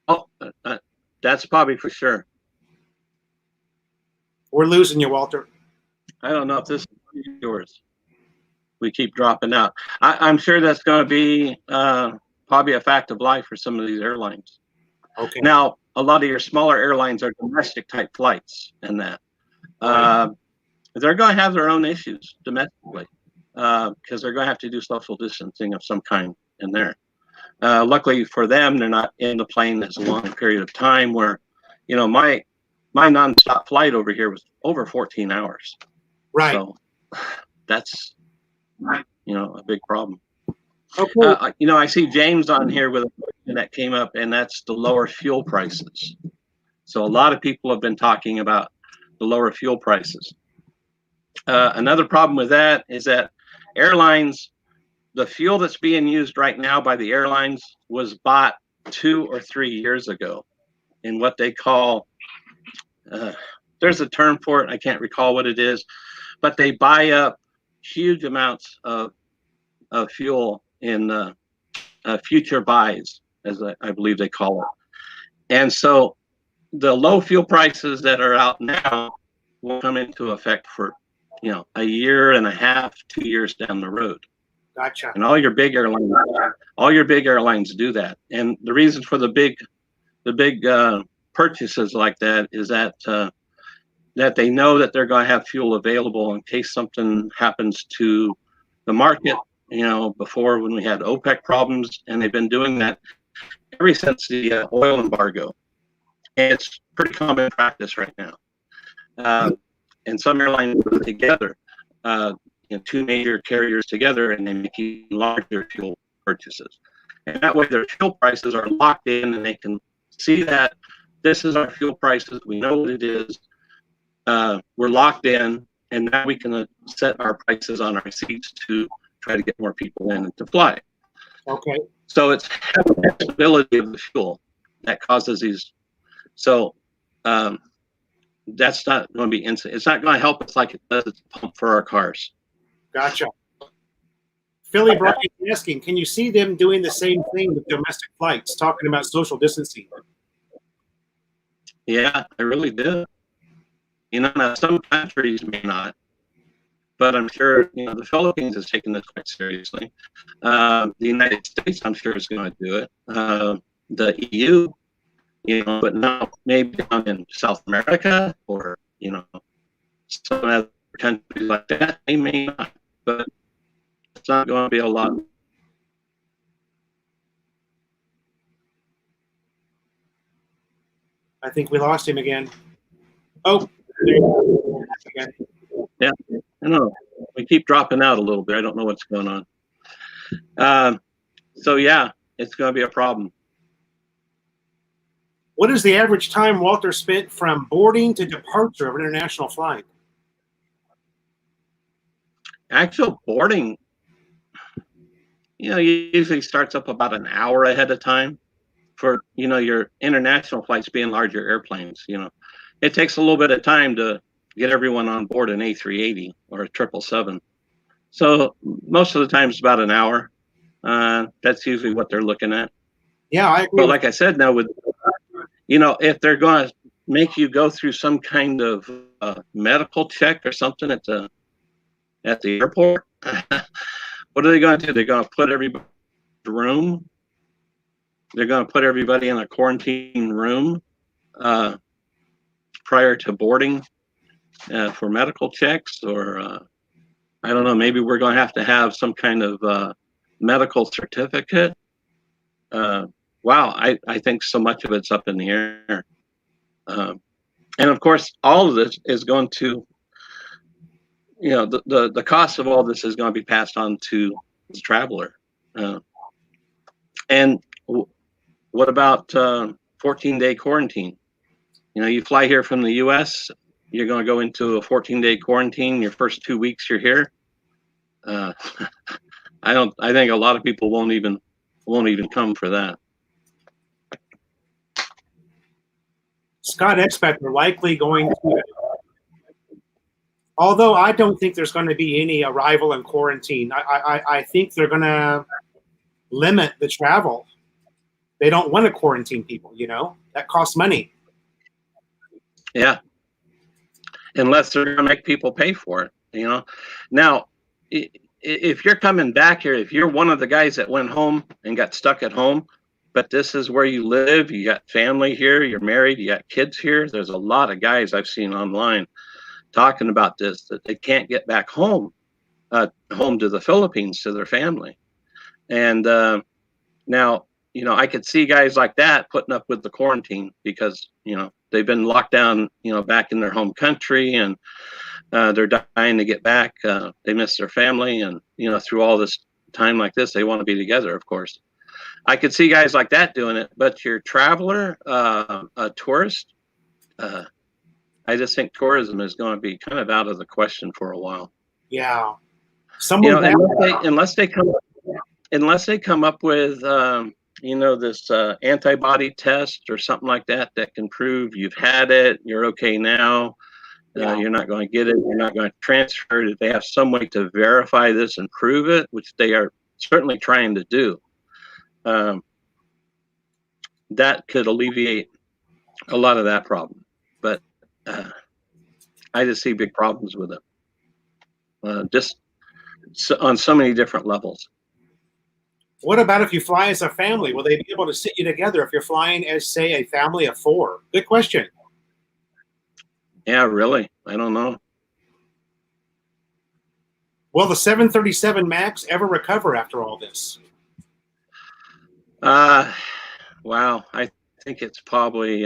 Oh, that's probably for sure. We're losing you, Walter. I don't know if this is yours. We keep dropping out. I'm sure that's going to be probably a fact of life for some of these airlines. Okay. Now, a lot of your smaller airlines are domestic type flights and that. They're going to have their own issues domestically because they're going to have to do social distancing of some kind in there. Luckily for them, they're not in the plane as long a period of time where, you know, my nonstop flight over here was over 14 hours. Right. So that's, you know, a big problem. Okay. You know, I see James on here with a question that came up, and that's the lower fuel prices. So a lot of people have been talking about the lower fuel prices. Another problem with that is that airlines, the fuel that's being used right now by the airlines was bought 2 or 3 years ago in what they call, there's a term for it, I can't recall what it is, but they buy up huge amounts of fuel in future buys, as I believe they call it. And so the low fuel prices that are out now will come into effect for, you know, a year and a half, 2 years down the road. Gotcha. And all your big airlines do that. And the reason for the big purchases like that is that that they know that they're going to have fuel available in case something happens to the market. You know, before when we had OPEC problems, and they've been doing that ever since the oil embargo. And it's pretty common practice right now. And some airlines put together, you know, 2 major carriers together, and they make even larger fuel purchases. And that way their fuel prices are locked in, and they can see that this is our fuel prices. We know what it is. We're locked in, and now we can set our prices on our seats to try to get more people in and to fly. Okay. So it's the stability of the fuel that causes these. So that's not going to be instant. It's not going to help us like it does at the pump for our cars. Gotcha. Philly Brian asking, can you see them doing the same thing with domestic flights, talking about social distancing? Yeah, I really do. You know, now some countries may not, but I'm sure, you know, the Philippines is taking this quite seriously. The United States, I'm sure, is going to do it. The EU, you know, but now maybe down in South America or, you know, some other countries like that, they may not, but it's not going to be a lot. I think we lost him again. Oh, there you go. Again. Yeah, I know. We keep dropping out a little bit. I don't know what's going on. So yeah, it's going to be a problem. What is the average time Walter spent from boarding to departure of an international flight? Actual boarding, you know, usually starts up about an hour ahead of time for, you know, your international flights being larger airplanes. You know, it takes a little bit of time to get everyone on board an A380 or a 777. So most of the time it's about an hour. That's usually what they're looking at. Yeah, I agree. But like I said, now with, you know, if they're going to make you go through some kind of medical check or something at the airport, what are they going to do? They're going to put everybody in a room. They're going to put everybody in a quarantine room prior to boarding for medical checks, or I don't know, maybe we're going to have some kind of medical certificate. Wow, I think so much of it's up in the air. And of course, all of this is going to, the cost of all this is going to be passed on to the traveler. And what about 14-day quarantine? You fly here from the U.S., you're going to go into a 14-day quarantine. Your first 2 weeks you're here. I think a lot of people won't even come for that. Scott, Expat are likely going to, although I don't think there's going to be any arrival and quarantine. I think they're going to limit the travel. They don't want to quarantine people, that costs money. Yeah. Unless they're going to make people pay for it, Now, if you're coming back here, if you're one of the guys that went home and got stuck at home, but this is where you live, you got family here, you're married, you got kids here. There's a lot of guys I've seen online talking about this, that they can't get back home to the Philippines, to their family. And now, I could see guys like that putting up with the quarantine because, they've been locked down, back in their home country, and they're dying to get back. They miss their family, and, through all this time like this, they want to be together, of course. I could see guys like that doing it, but your traveler, a tourist, I just think tourism is going to be kind of out of the question for a while. Yeah. Unless they come up with this antibody test or something like that can prove you've had it, you're okay now. You're not going to get it. You're not going to transfer it. If they have some way to verify this and prove it, which they are certainly trying to do, that could alleviate a lot of that problem. But I just see big problems with it, just on so many different levels. What about if you fly as a family? Will they be able to sit you together if you're flying as, say, a family of 4? Good question. Yeah, really? I don't know. Will the 737 MAX ever recover after all this? Wow. I think it's probably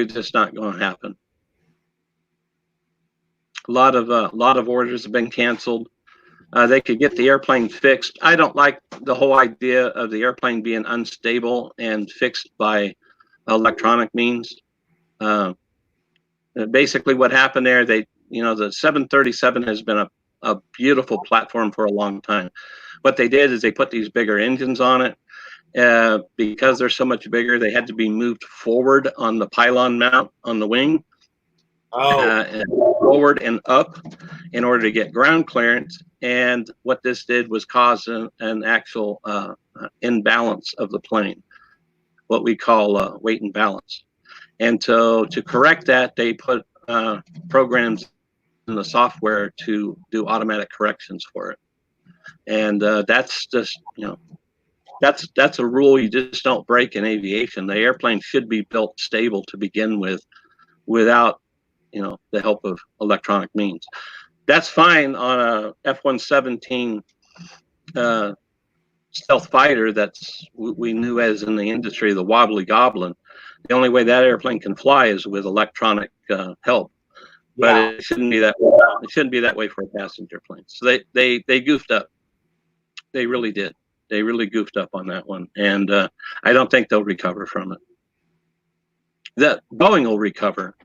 just not going to happen. A lot of orders have been canceled. They could get the airplane fixed. I don't like the whole idea of the airplane being unstable and fixed by electronic means. Basically, what happened there, the 737 has been a beautiful platform for a long time. What they did is they put these bigger engines on it. Because they're so much bigger, they had to be moved forward on the pylon mount on the wing. And forward and up in order to get ground clearance. And what this did was cause an actual imbalance of the plane, what we call weight and balance. And so to correct that, they put programs in the software to do automatic corrections for it. And that's just, that's a rule you just don't break in aviation. The airplane should be built stable to begin with, without the help of electronic means. That's fine on a F-117 stealth fighter that's we knew as in the industry the wobbly goblin. The only way that airplane can fly is with electronic help. But it shouldn't be that way. It shouldn't be that way for a passenger plane. So they goofed up. They really did. They really goofed up on that one, and I don't think they'll recover from it. That Boeing will recover,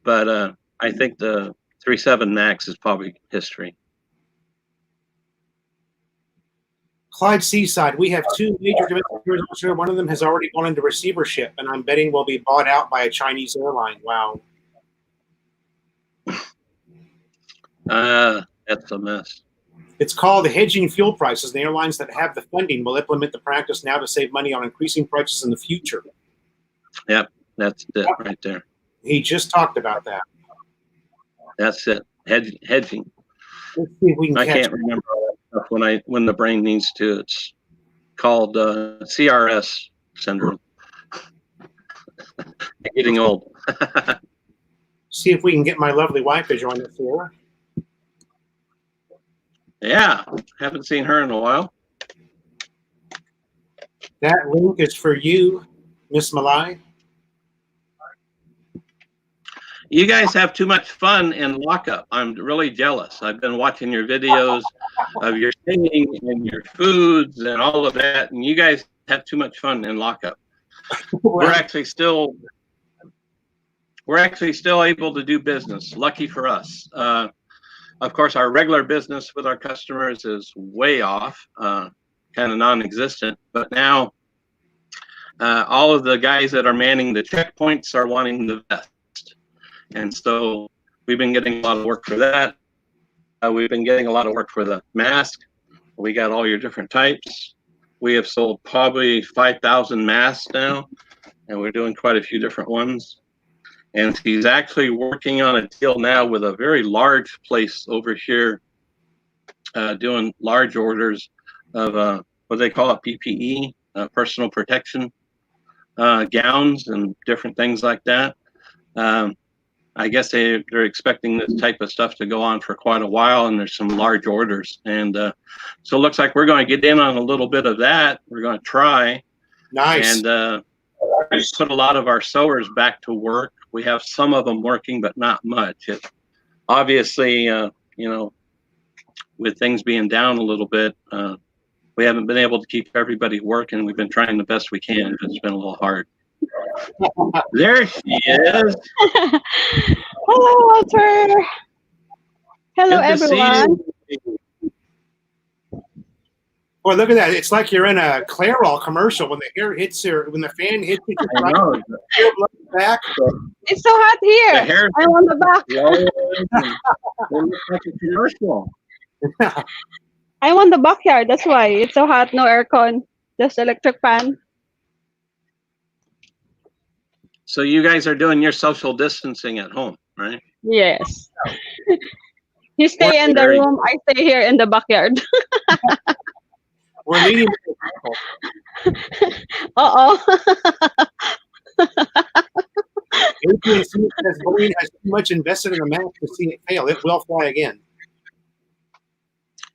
but I think the 37 MAX is probably history. Clyde Seaside, we have 2 major domestic airlines. One of them has already gone into receivership, and I'm betting will be bought out by a Chinese airline. Wow. That's a mess. It's called hedging fuel prices. The airlines that have the funding will implement the practice now to save money on increasing prices in the future. Yep, that's it right there. He just talked about that. That's it. Hedging. Let's see if we can I can't remember all that stuff when the brain needs to. It's called CRS syndrome. I Getting old. See if we can get my lovely wife to join us here. Yeah, haven't seen her in a while. That link is for you, Miss Malai. You guys have too much fun in lockup. I'm really jealous. I've been watching your videos of your singing and your foods and all of that, and you guys have too much fun in lockup. We're actually still able to do business. Lucky for us. Of course, our regular business with our customers is way off, kind of non-existent. But now, all of the guys that are manning the checkpoints are wanting the vest. And so we've been getting a lot of work for that. We've been getting a lot of work for the mask. We got all your different types. We have sold probably 5,000 masks now, and we're doing quite a few different ones. And he's actually working on a deal now with a very large place over here, doing large orders of what they call it, PPE, personal protection gowns and different things like that. I guess they're expecting this type of stuff to go on for quite a while, and there's some large orders. And so it looks like we're going to get in on a little bit of that. We're going to try. Nice. And we put a lot of our sewers back to work. We have some of them working, but not much. Obviously, you know, with things being down a little bit, we haven't been able to keep everybody working. We've been trying the best we can, but it's been a little hard. There she is. Hello, Walter. Hello, Good to see everyone. you. Boy, look at that. It's like you're in a Clairol commercial when the hair hits your, when the fan hits you. I know. Hair blows back. It's so hot The here. hair I'm on the back. it looks like a commercial. I'm on the backyard. That's why it's so hot. No aircon, just electric fan. So you guys are doing your social distancing at home, right? Yes. You stay in the Very- room. I stay here in the backyard. We're leading. Uh-oh. AT&T says Boeing has too much invested in the mask to see it fail. It will fly again.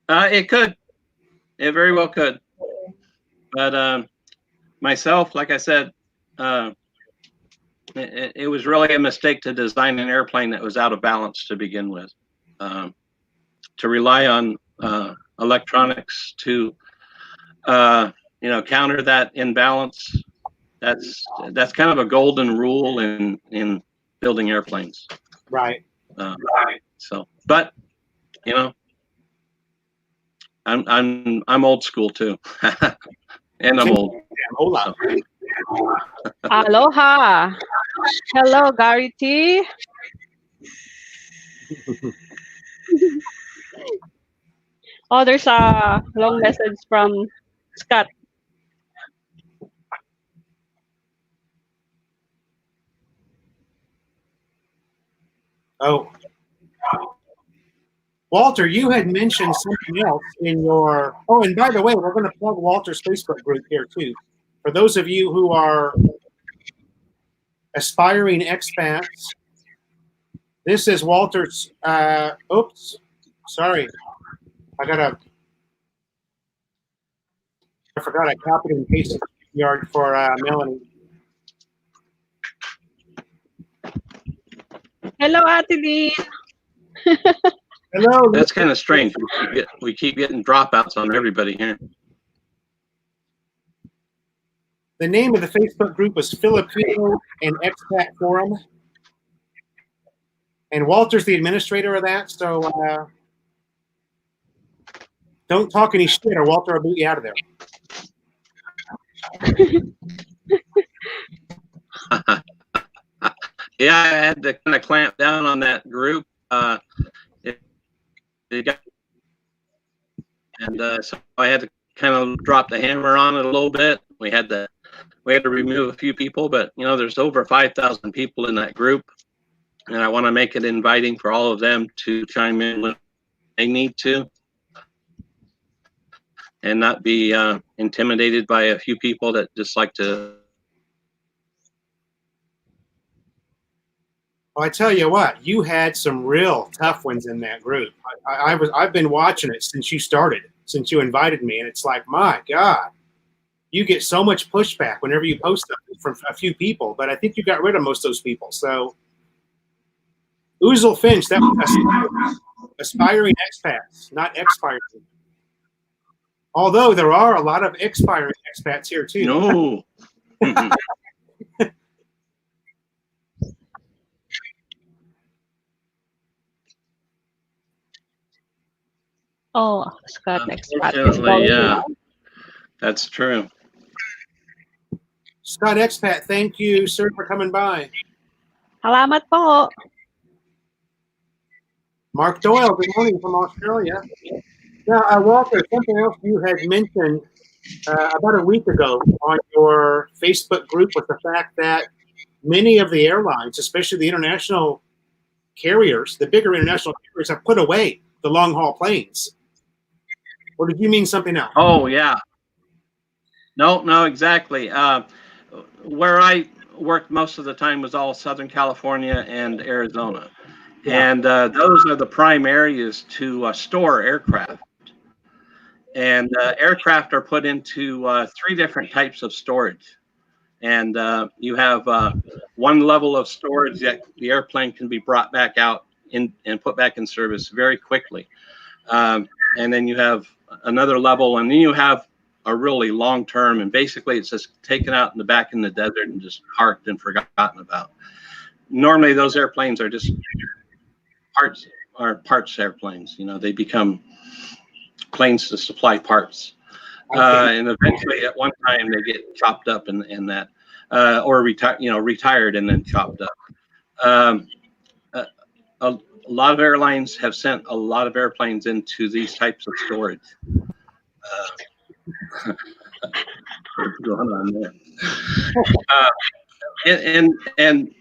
It could. It very well could. But myself, like I said, it was really a mistake to design an airplane that was out of balance to begin with. To rely on electronics to counter that imbalance, that's kind of a golden rule in building airplanes. Right. So, but you know, I'm old school too, and I'm old. Damn, hold on. Aloha. Hello, Gary T. Oh, there's a long message from Scott. Oh. Walter, you had mentioned something else in your. Oh, and by the way, we're going to plug Walter's Facebook group here too. For those of you who are aspiring expats, this is Walter's. Oops, sorry, I forgot I copied and pasted the yard for Melanie. Hello, Ateline. Hello. That's kind of strange. We keep getting dropouts on everybody here. The name of the Facebook group was Filipino and Expat Forum. And Walter's the administrator of that, so don't talk any shit or Walter will boot you out of there. Yeah, I had to kind of clamp down on that group. So I had to kind of drop the hammer on it a little bit. We had to remove a few people, but there's over 5,000 people in that group, and I want to make it inviting for all of them to chime in when they need to, and not be intimidated by a few people that just like to Well, I tell you what, you had some real tough ones in that group. I've been watching it since you started, since you invited me, and it's like, my God, you get so much pushback whenever you post something from a few people. But I think you got rid of most of those people. So, Oozle Finch, that was aspiring expats, not expiring. Although there are a lot of expiring expats here too. No. Oh, Scott Expat is Unfortunately, going yeah, now. that's true. Scott Expat, thank you, sir, for coming by. Salamat po. Mark Doyle, good morning from Australia. Now, Walter, something else you had mentioned about a week ago on your Facebook group was the fact that many of the airlines, especially the international carriers, the bigger international carriers, have put away the long-haul planes. Or did you mean something else? Oh, yeah. No, exactly. Where I worked most of the time was all Southern California and Arizona. Yeah. And those are the prime areas to store aircraft. And aircraft are put into 3 different types of storage. And you have one level of storage that the airplane can be brought back out and put back in service very quickly. And then you have another level, and then you have a really long term, and basically it's just taken out in the back in the desert and just parked and forgotten about. Normally those airplanes are just parts airplanes. You know, they become planes to supply parts. And eventually at one time they get chopped up and that, or retired and then chopped up. A lot of airlines have sent a lot of airplanes into these types of storage. What's going on there? And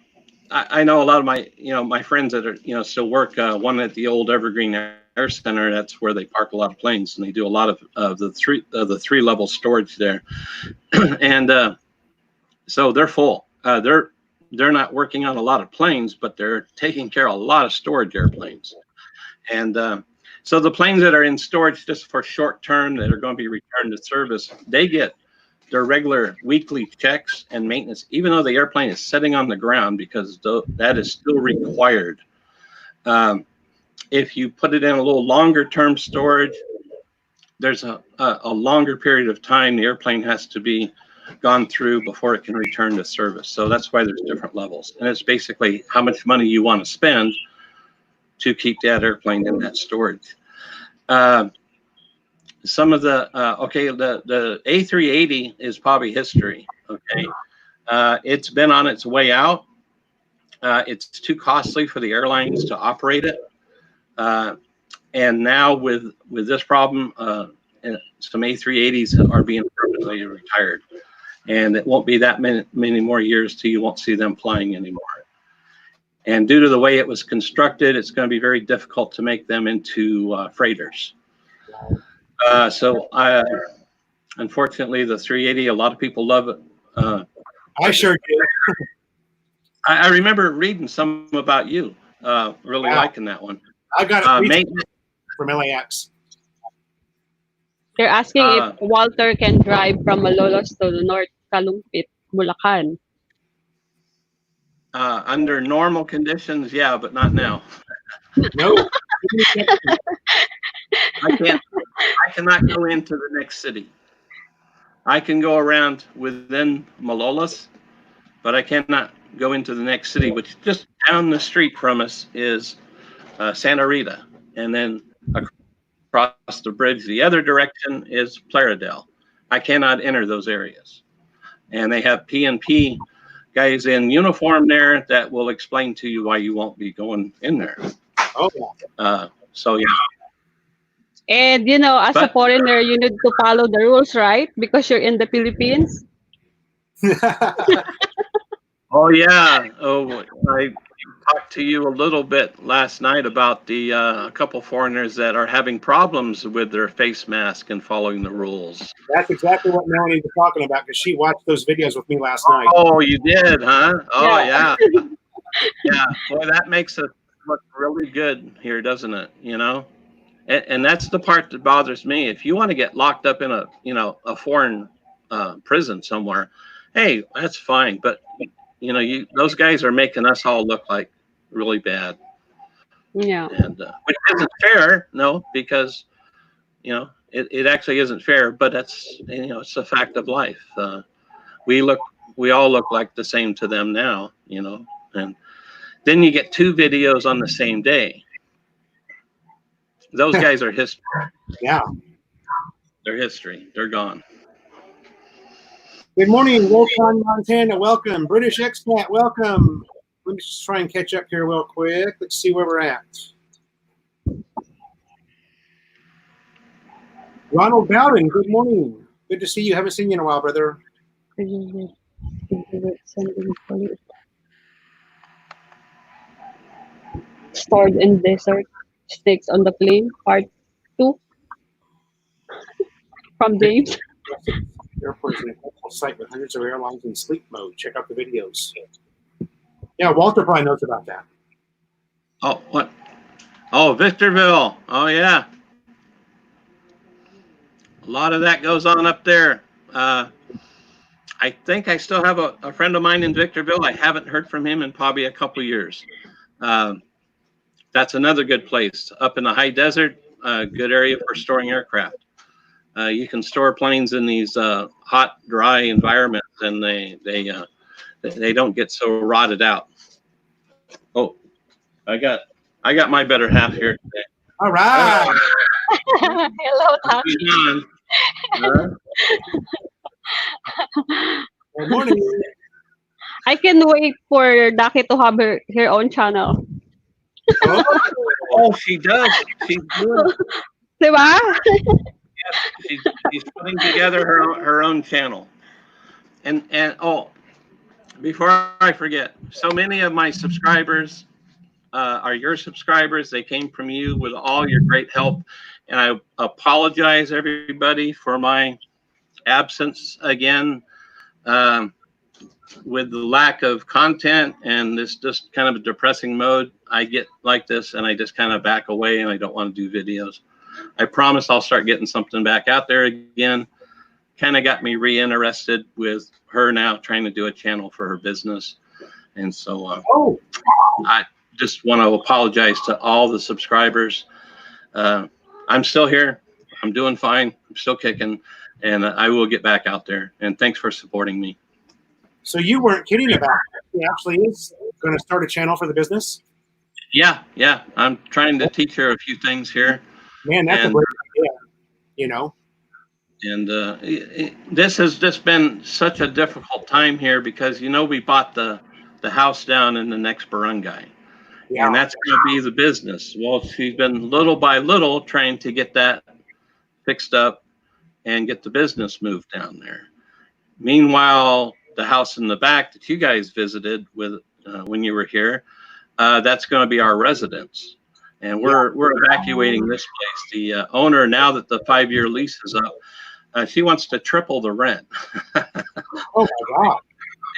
I know a lot of my friends that are still work. One at the old Evergreen Air Center. That's where they park a lot of planes, and they do a lot of the three level storage there. And so they're full. They're not working on a lot of planes, but they're taking care of a lot of storage airplanes. And so the planes that are in storage just for short term that are going to be returned to service, they get their regular weekly checks and maintenance, even though the airplane is sitting on the ground, because that is still required. If you put it in a little longer term storage, there's a longer period of time the airplane has to be gone through before it can return to service. So that's why there's different levels. And it's basically how much money you want to spend to keep that airplane in that storage. Some of the the A380 is probably history. Okay, it's been on its way out. It's too costly for the airlines to operate it, and now with this problem, some A380s are being permanently retired, and it won't be that many more years till you won't see them flying anymore. And due to the way it was constructed, it's going to be very difficult to make them into freighters. So unfortunately, the 380, a lot of people love it. I sure do. I remember reading some about you, really liking that one. I got it Maintenance. from LAX. They're asking if Walter can drive from Malolos to the North Calumpit, Bulacan. Under normal conditions, yeah, but not now. No. I cannot go into the next city. I can go around within Malolos, but I cannot go into the next city, which just down the street from us is Santa Rita, and then across the bridge the other direction is Plaridel. I cannot enter those areas, and they have PNP guys in uniform there that will explain to you why you won't be going in there. Oh. So yeah. And as a foreigner, you need to follow the rules, right? Because you're in the Philippines. Oh yeah. Oh, I talked to you a little bit last night about the a couple foreigners that are having problems with their face mask and following the rules. That's exactly what Melanie was talking about, because she watched those videos with me last night. Oh, you did, huh? Oh yeah. Yeah, boy, that makes it look really good here, doesn't it? You know, and that's the part that bothers me. If you want to get locked up in a, a foreign prison somewhere, hey, that's fine. But those guys are making us all look like really bad, Yeah. and which isn't fair. No, because it actually isn't fair. But that's it's a fact of life. We all look like the same to them now. And then you get two videos on the same day. Those guys are history. Yeah. They're history. They're gone. Good morning, Wolcon, Montana. Welcome. British Expat, welcome. Let me just try and catch up here real quick. Let's see where we're at. Ronald Bowden, good morning. Good to see you. Haven't seen you in a while, brother. Stored in desert, stakes on the plane, part 2 from James. Airport is an incredible site with hundreds of airlines in sleep mode. Check out the videos. Yeah, Walter probably knows about that. Oh, what? Oh, Victorville. Oh, yeah. A lot of that goes on up there. I think I still have a friend of mine in Victorville. I haven't heard from him in probably a couple years. That's another good place. Up in the high desert, good area for storing aircraft. You can store planes in these hot, dry environments, and they don't get so rotted out. Oh, I got my better half here today. All right. Hello, Doc. He's on. Good morning. I can wait for Daki to have her own channel. Oh, she does. She's doing. Diba? She's putting together her own channel. And oh, before I forget, so many of my subscribers are your subscribers. They came from you with all your great help, and I apologize everybody for my absence again. With the lack of content and this just kind of a depressing mode, I get like this and I just kind of back away and I don't want to do videos. I promise I'll start getting something back out there again. Kind of got me re-interested with her now trying to do a channel for her business. And so I just want to apologize to all the subscribers. I'm still here. I'm doing fine. I'm still kicking, and I will get back out there. And thanks for supporting me. So you weren't kidding about it. He actually is going to start a channel for the business? Yeah. I'm trying to teach her a few things here. Man, that's a great idea, And this has just been such a difficult time here because, we bought the house down in the next barangay. Yeah. And that's going to be the business. Well, she's been little by little trying to get that fixed up and get the business moved down there. Meanwhile, the house in the back that you guys visited with when you were here, that's going to be our residence. And we're evacuating this place. The owner, now that the 5-year lease is up, she wants to triple the rent. Oh, my God.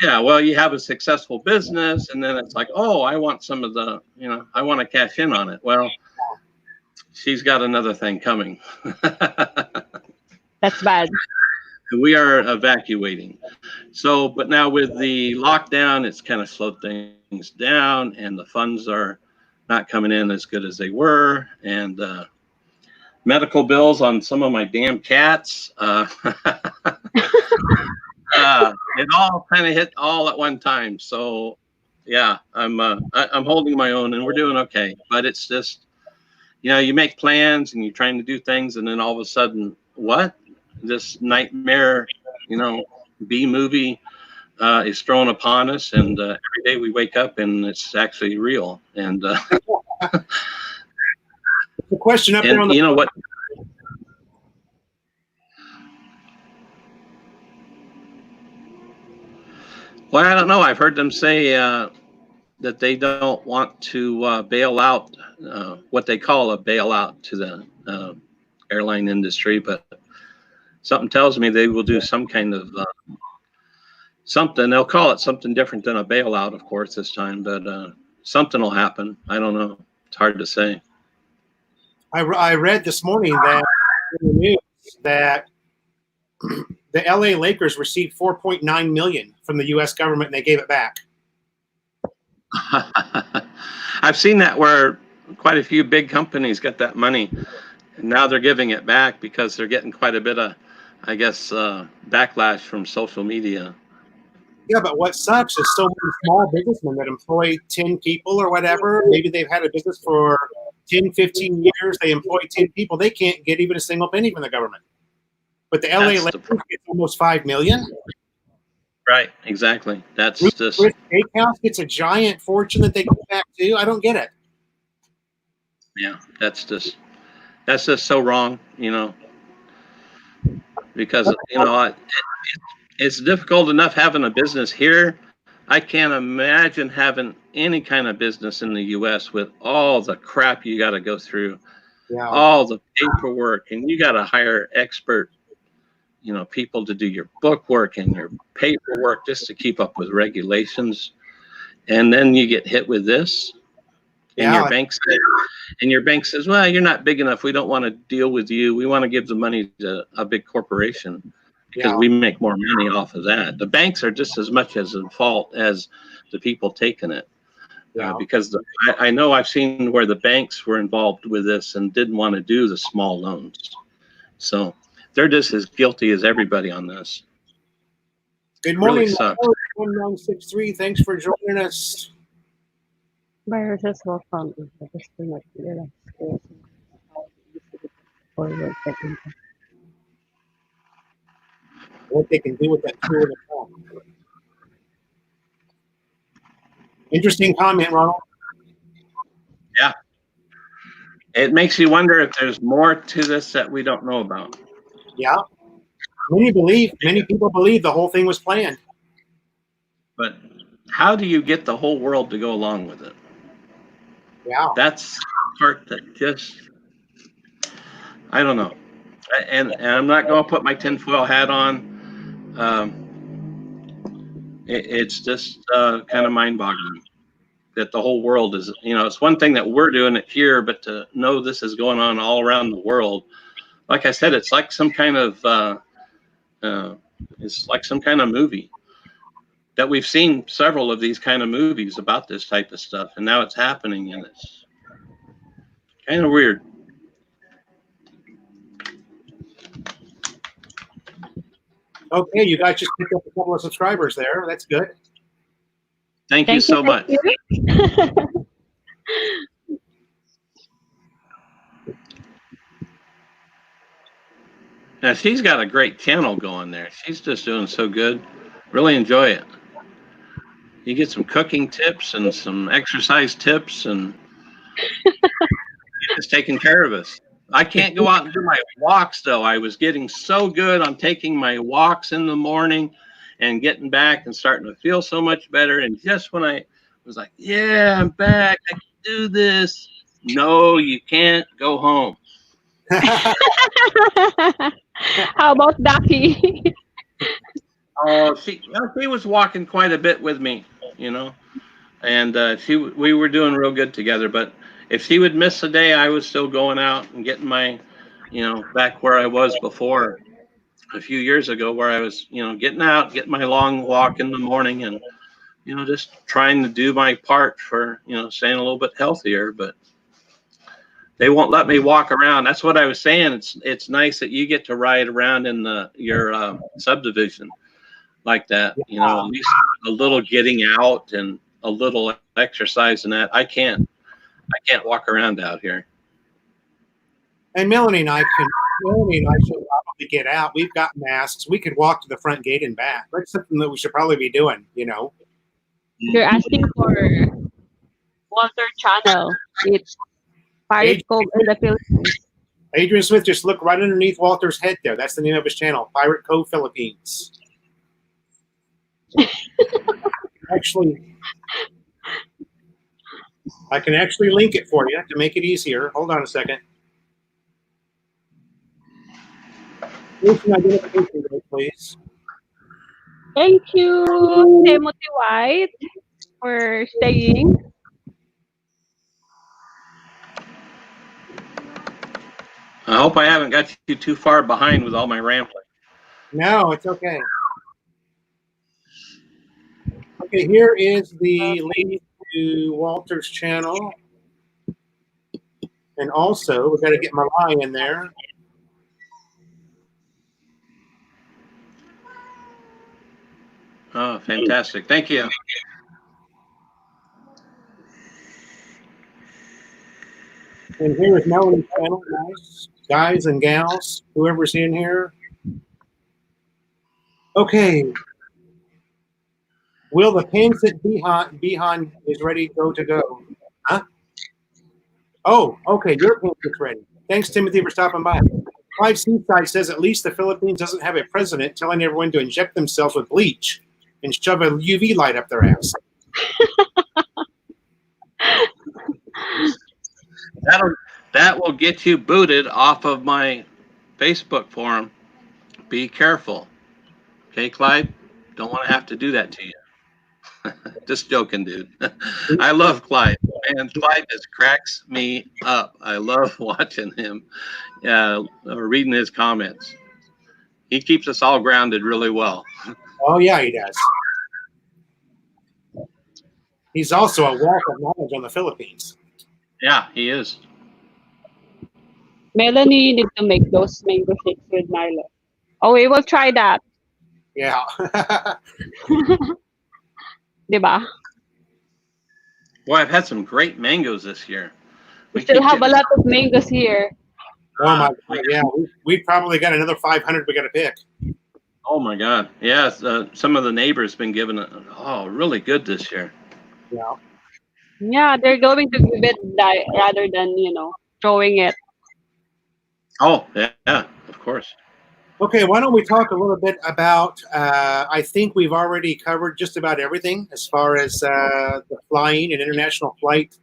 Yeah, well, you have a successful business, and then it's like, oh, I want some of the, I want to cash in on it. Well, she's got another thing coming. That's bad. We are evacuating. So, but now with the lockdown, it's kind of slowed things down, and the funds are not coming in as good as they were. And medical bills on some of my damn cats. It all kind of hit all at one time. So, yeah, I'm holding my own, and we're doing okay. But it's just, you make plans and you're trying to do things, and then all of a sudden, what? This nightmare, B movie is thrown upon us, and every day we wake up and it's actually real. And the question up there on the you know what? Well, I don't know. I've heard them say that they don't want to bail out what they call a bailout to the airline industry, but something tells me they will do some kind of something. They'll call it something different than a bailout, of course, this time, but something will happen. I don't know. It's hard to say. I read this morning that in the news that the LA Lakers received 4.9 million from the U.S. government and they gave it back. I've seen that where quite a few big companies get that money, and now they're giving it back because they're getting quite a bit of, I guess, backlash from social media. Yeah, but what sucks is so many small businessmen that employ 10 people or whatever, maybe they've had a business for 10, 15 years, they employ 10 people, they can't get even a single penny from the government. But the LA That's the Lakers gets almost 5 million. Right, exactly. That's Ruth just, Chris Steakhouse gets a giant fortune that they give back to. I don't get it. yeah, that's just so wrong, you know, because, you know, it's difficult enough having a business here. I can't imagine having any kind of business in the U.S. with all the crap you got to go through, Yeah. all the paperwork, and you got to hire expert, you know, people to do your book work and your paperwork just to keep up with regulations. And then you get hit with this, and Yeah. your bank says, well, you're not big enough. We don't want to deal with you. We want to give the money to a big corporation because Yeah. we make more money off of that. The banks are just as much as in fault as the people taking it. Yeah. Because I know I've seen where the banks were involved with this and didn't want to do the small loans. So they're just as guilty as everybody on this. Good Really morning, sucks. 1963. Thanks for joining us. Viruses will come in the disconnect forward getting What they can do with that tool in the phone. Interesting comment, Ronald. Yeah. It makes you wonder if there's more to this that we don't know about. Yeah. Many people believe the whole thing was planned. But how do you get the whole world to go along with it? Yeah. That's the part that just, I don't know. And I'm not going to put my tinfoil hat on. It's just kind of mind-boggling that the whole world is, you know, it's one thing that we're doing it here, but to know this is going on all around the world, like I said, it's like some kind of movie that we've seen several of these kind of movies about this type of stuff, and now it's happening, and it's kind of weird. Okay, you guys just picked up a couple of subscribers there. That's good. Thank you so much. Now, she's got a great channel going there. She's just doing so good. Really enjoy it. You get some cooking tips and some exercise tips, and it's taking care of us. I can't go out and do my walks, though. I was getting so good on taking my walks in the morning and getting back and starting to feel so much better. And just when I was like, yeah, I'm back, I can do this. No, you can't go home. How about Ducky? Oh, she was walking quite a bit with me, you know, and we were doing real good together. But if she would miss a day, I was still going out and getting my, you know, back where I was before a few years ago, where I was, you know, getting out, getting my long walk in the morning, and you know, just trying to do my part for, you know, staying a little bit healthier. But they won't let me walk around. That's what I was saying. It's nice that you get to ride around in your subdivision like that, you know, at least a little getting out and a little exercise in that. I can't walk around out here. And Melanie and I should probably get out. We've got masks. We could walk to the front gate and back. That's something that we should probably be doing, you know. You're asking for Walter channel. It's Pirate Cove in the Philippines. Adrian Smith, just look right underneath Walter's head there. That's the name of his channel, Pirate Cove Philippines. I can actually link it for you to make it easier. Hold on a second. Station identification, please. Thank you, Timothy White, for staying. I hope I haven't got you too far behind with all my rambling. No, it's okay. Okay, here is the link to Walter's channel. And also, we got to get my lie in there. Oh, fantastic. Thank you. And here is Melanie's channel, guys, guys and gals, whoever's in here. Okay. Will the pin sit Bihan is ready to go? Huh? Oh, okay. Your pin is ready. Thanks, Timothy, for stopping by. Clive Seaside says at least the Philippines doesn't have a president telling everyone to inject themselves with bleach and shove a UV light up their ass. That will get you booted off of my Facebook forum. Be careful. Okay, Clyde? Don't want to have to do that to you. Just joking, dude. I love Clyde. Man, Clyde just cracks me up. I love watching him, or reading his comments. He keeps us all grounded really well. Oh, yeah, he does. He's also a wealth of knowledge on the Philippines. Yeah, he is. Melanie, you need to make those mango shakes with Milo. Oh, we will try that. Yeah. Diba? Boy, I've had some great mangoes this year. We still keep have a getting- lot of mangoes here. Oh, my God. Yeah, we probably got another 500 we got to pick. Oh my God! Yes, some of the neighbors been giving it. Oh, really good this year. Yeah. Yeah, they're going to give it rather than, throwing it. Oh yeah, of course. Okay, why don't we talk a little bit about, I think we've already covered just about everything as far as the flying and international flight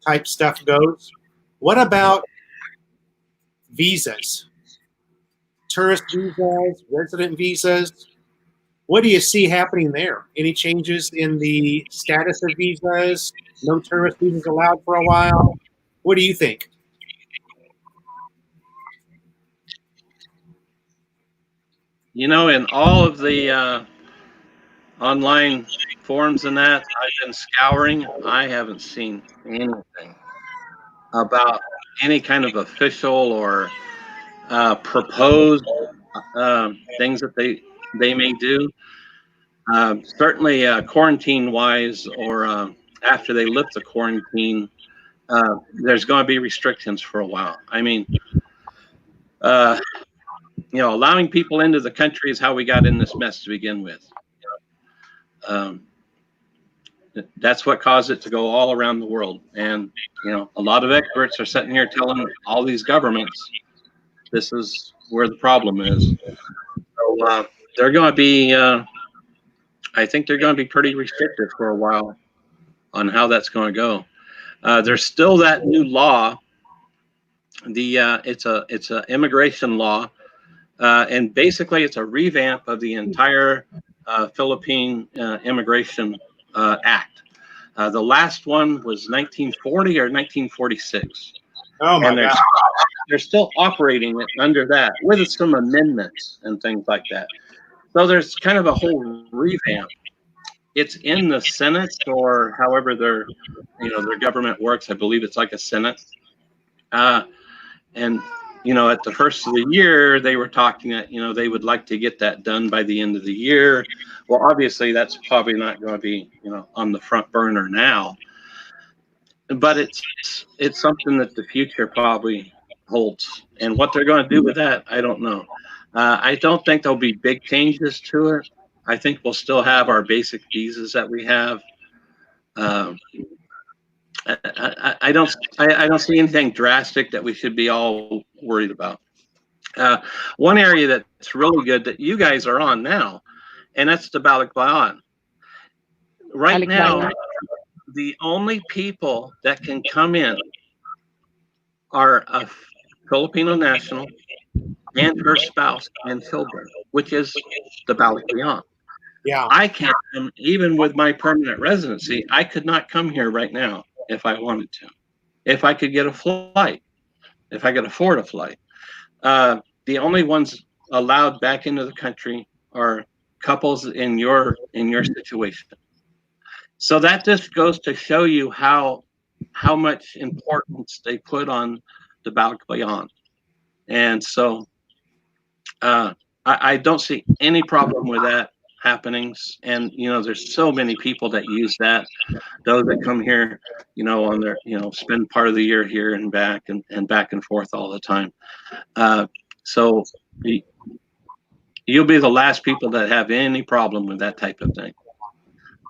type stuff goes. What about visas? Tourist visas, resident visas? What do you see happening there? Any changes in the status of visas? No tourist visas allowed for a while? What do you think? You know, in all of the online forums and that I've been scouring, I haven't seen anything about any kind of official or proposed things that they may do. Certainly, quarantine-wise, or after they lift the quarantine, there's going to be restrictions for a while. I mean, allowing people into the country is how we got in this mess to begin with. Um, that's what caused it to go all around the world. And, a lot of experts are sitting here telling all these governments this is where the problem is. So they're going to be, I think they're going to be pretty restrictive for a while on how that's going to go. There's still that new law. It's a immigration law, and basically it's a revamp of the entire Philippine Immigration Act. The last one was 1940 or 1946. Oh, my And God. they're still operating it under that with some amendments and things like that. So there's kind of a whole revamp. It's in the Senate, or however their government works. I believe it's like a Senate. And at the first of the year, they were talking that they would like to get that done by the end of the year. Well, obviously, that's probably not going to be on the front burner now. But it's something that the future probably holds, and what they're going to do with that, I don't know. I don't think there'll be big changes to it. I think we'll still have our basic visas that we have. I don't see anything drastic that we should be all worried about. One area that's really good that you guys are on now, and that's the Balikbayan. Right now, Balikbayan. the only people that can come in are a Filipino national and her spouse and children, which is the Balikbayan. Yeah. I can't come, even with my permanent residency, I could not come here right now if I wanted to. If I could get a flight, if I could afford a flight. The only ones allowed back into the country are couples in your situation. So that just goes to show you how much importance they put on the Balk Beyond. And so I don't see any problem with that happening. And there's so many people that use that. Those that come here, on their, spend part of the year here and back and back and forth all the time. So you'll be the last people that have any problem with that type of thing.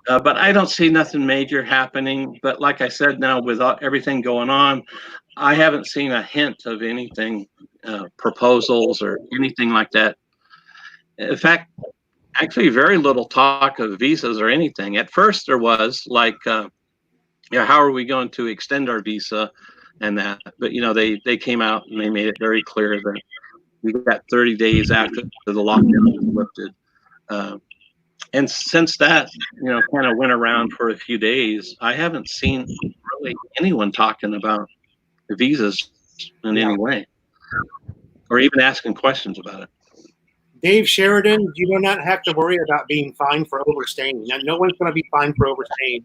But I don't see nothing major happening. But like I said, now with everything going on, I haven't seen a hint of anything, proposals or anything like that. In fact, actually very little talk of visas or anything. At first there was like, how are we going to extend our visa and that? But, they came out and they made it very clear that we got 30 days after the lockdown was lifted. And since that, kind of went around for a few days, I haven't seen really anyone talking about the visas in any way or even asking questions about it. Dave Sheridan, you do not have to worry about being fined for overstaying. Now, no one's going to be fined for overstaying.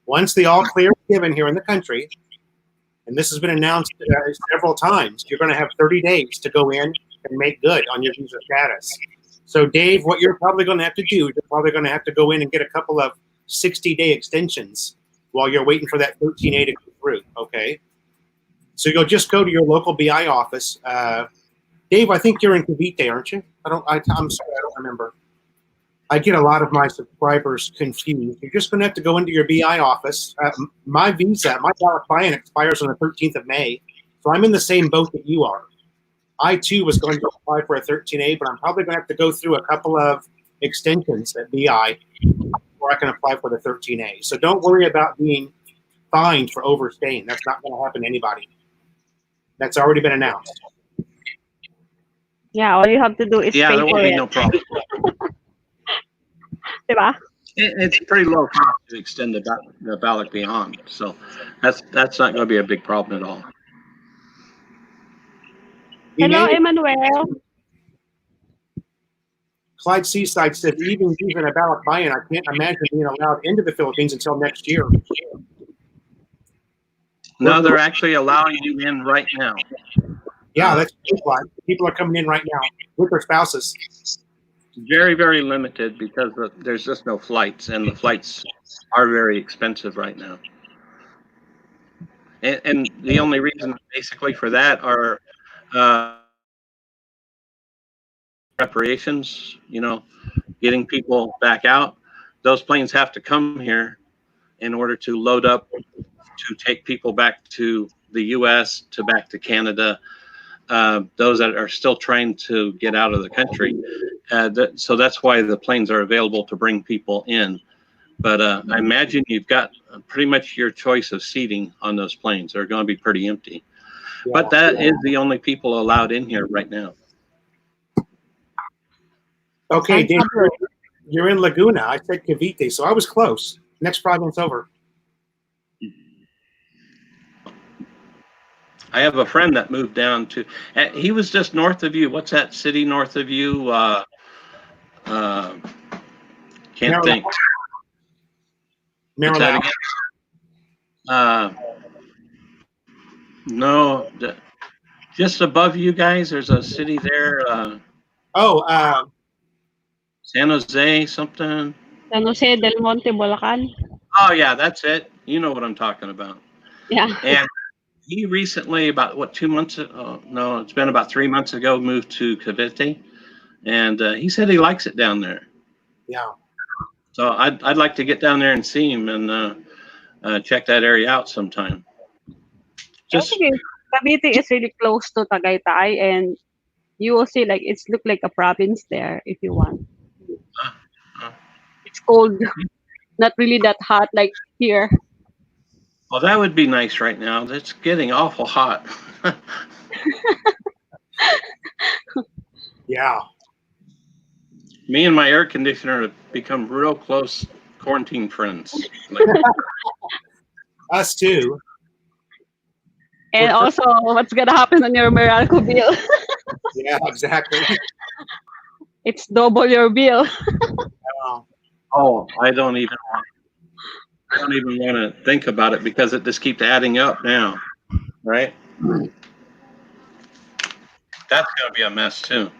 Once the all clear is given here in the country, and this has been announced several times, you're going to have 30 days to go in and make good on your visa status. So, Dave, what you're probably going to have to do, you're probably going to have to go in and get a couple of 60-day extensions while you're waiting for that 13A to go through, okay? So you'll just go to your local BI office. Dave, I think you're in Cavite, aren't you? I'm sorry, I don't remember. I get a lot of my subscribers confused. You're just going to have to go into your BI office. My visa, my ballot buy-in expires on the 13th of May, so I'm in the same boat that you are. I, too, was going to apply for a 13A, but I'm probably going to have to go through a couple of extensions at BI before I can apply for the 13A. So don't worry about being fined for overstaying. That's not going to happen to anybody. That's already been announced. Yeah, all you have to do is Yeah, pay there for won't be it. no problem. Diba? It's pretty low cost to extend the ballot beyond. So that's not going to be a big problem at all. Hello, Emmanuel. Clyde Seaside said, even using a ballot buy-in, I can't imagine being allowed into the Philippines until next year. No, they're actually allowing you in right now. Yeah, that's why people are coming in right now with their spouses. Very, very limited because there's just no flights, and the flights are very expensive right now. And the only reason basically for that are preparations, getting people back out. Those planes have to come here in order to load up to take people back to the U.S., back to Canada, those that are still trying to get out of the country. So that's why the planes are available to bring people in. But I imagine you've got pretty much your choice of seating on those planes. They're going to be pretty empty. Yeah. But that is the only people allowed in here right now. Okay, Dave, you're in Laguna. I said Cavite, so I was close. Next province over. I have a friend that moved down to. He was just north of you. What's that city north of you? Can't think. Maryland. No, just above you guys. There's a city there. San Jose something. San Jose del Monte, Bulacan. Oh yeah, that's it. You know what I'm talking about. Yeah. And he recently, about 2 months ago, no, it's been about 3 months ago, moved to Cavite, and he said he likes it down there. Yeah. So I'd like to get down there and see him and check that area out sometime. Cavite is really close to Tagaytay, and you will see it's look like a province there if you want. It's cold, not really that hot like here. Well, that would be nice right now. It's getting awful hot. Yeah. Me and my air conditioner have become real close quarantine friends. Like, Us too. And also, what's gonna happen on your Meralco bill? Yeah, exactly. It's double your bill. oh, I don't even want to think about it because it just keeps adding up now, right? That's going to be a mess too.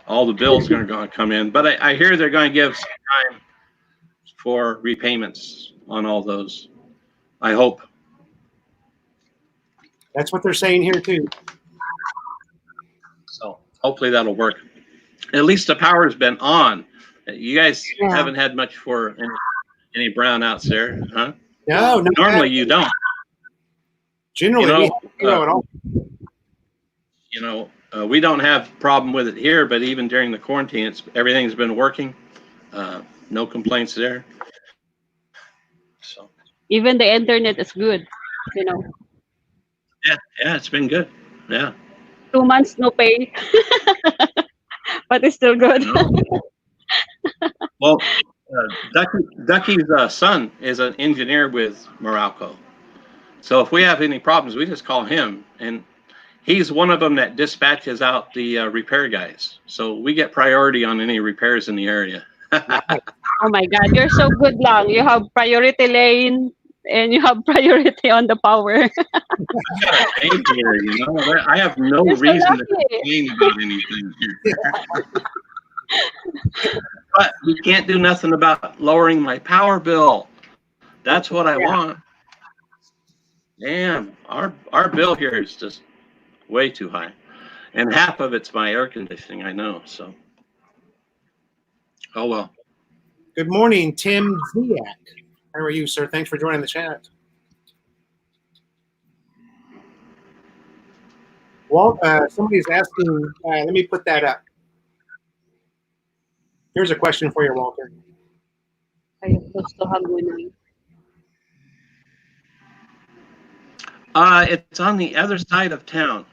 All the bills are going to come in, but I hear they're going to give some time for repayments on all those. I hope. That's what they're saying here too. So hopefully that'll work. At least the power's been on. You guys haven't had much for any brownouts there, huh? No, not Normally bad. you don't. Generally, we don't at all. We don't have problem with it here, but even during the quarantine, everything's been working. No complaints there. So Even the internet is good. You know, yeah, it's been good. Yeah. 2 months no pay, but it's still good. Well, Ducky's son is an engineer with Meralco. So if we have any problems, we just call him, and he's one of them that dispatches out the repair guys. So we get priority on any repairs in the area. Oh my God, you're so good lang. You have priority lane and you have priority on the power. I have no You're so reason to lucky. complain about anything here. But we can't do nothing about lowering my power bill. That's what I want. Damn, our bill here is just way too high. And half of it's my air conditioning, I know. So, oh well. Good morning, Tim Ziak. How are you, sir? Thanks for joining the chat. Walt, somebody's asking, let me put that up. Here's a question for you, Walter. Ay, gusto hagunan. It's on the other side of town.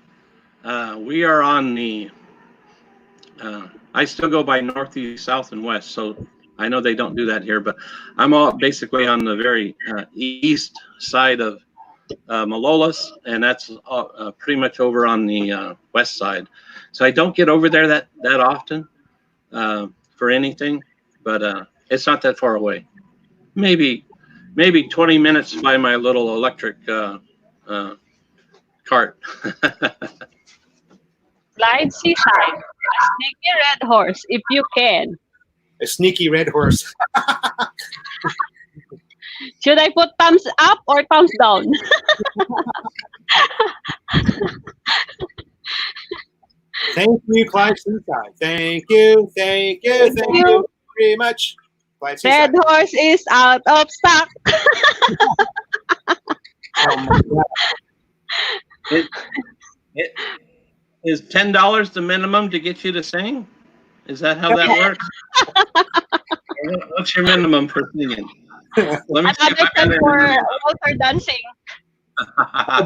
We are on the, I still go by northeast, south, and west. So I know they don't do that here, but I'm all basically on the very east side of Malolos, and that's pretty much over on the west side. So I don't get over there that often for anything, but it's not that far away. Maybe 20 minutes by my little electric cart. Slide seaside. A sneaky red horse, if you can. A sneaky red horse. Should I put thumbs up or thumbs down? Thank you, Clyde Seaside. Thank you very much. Clyde Seaside. Red horse is out of stock. Oh my God. It is $10 the minimum to get you to sing? Is that how that works? What's your minimum for singing? Let me see if I Another got for it. Walter dancing.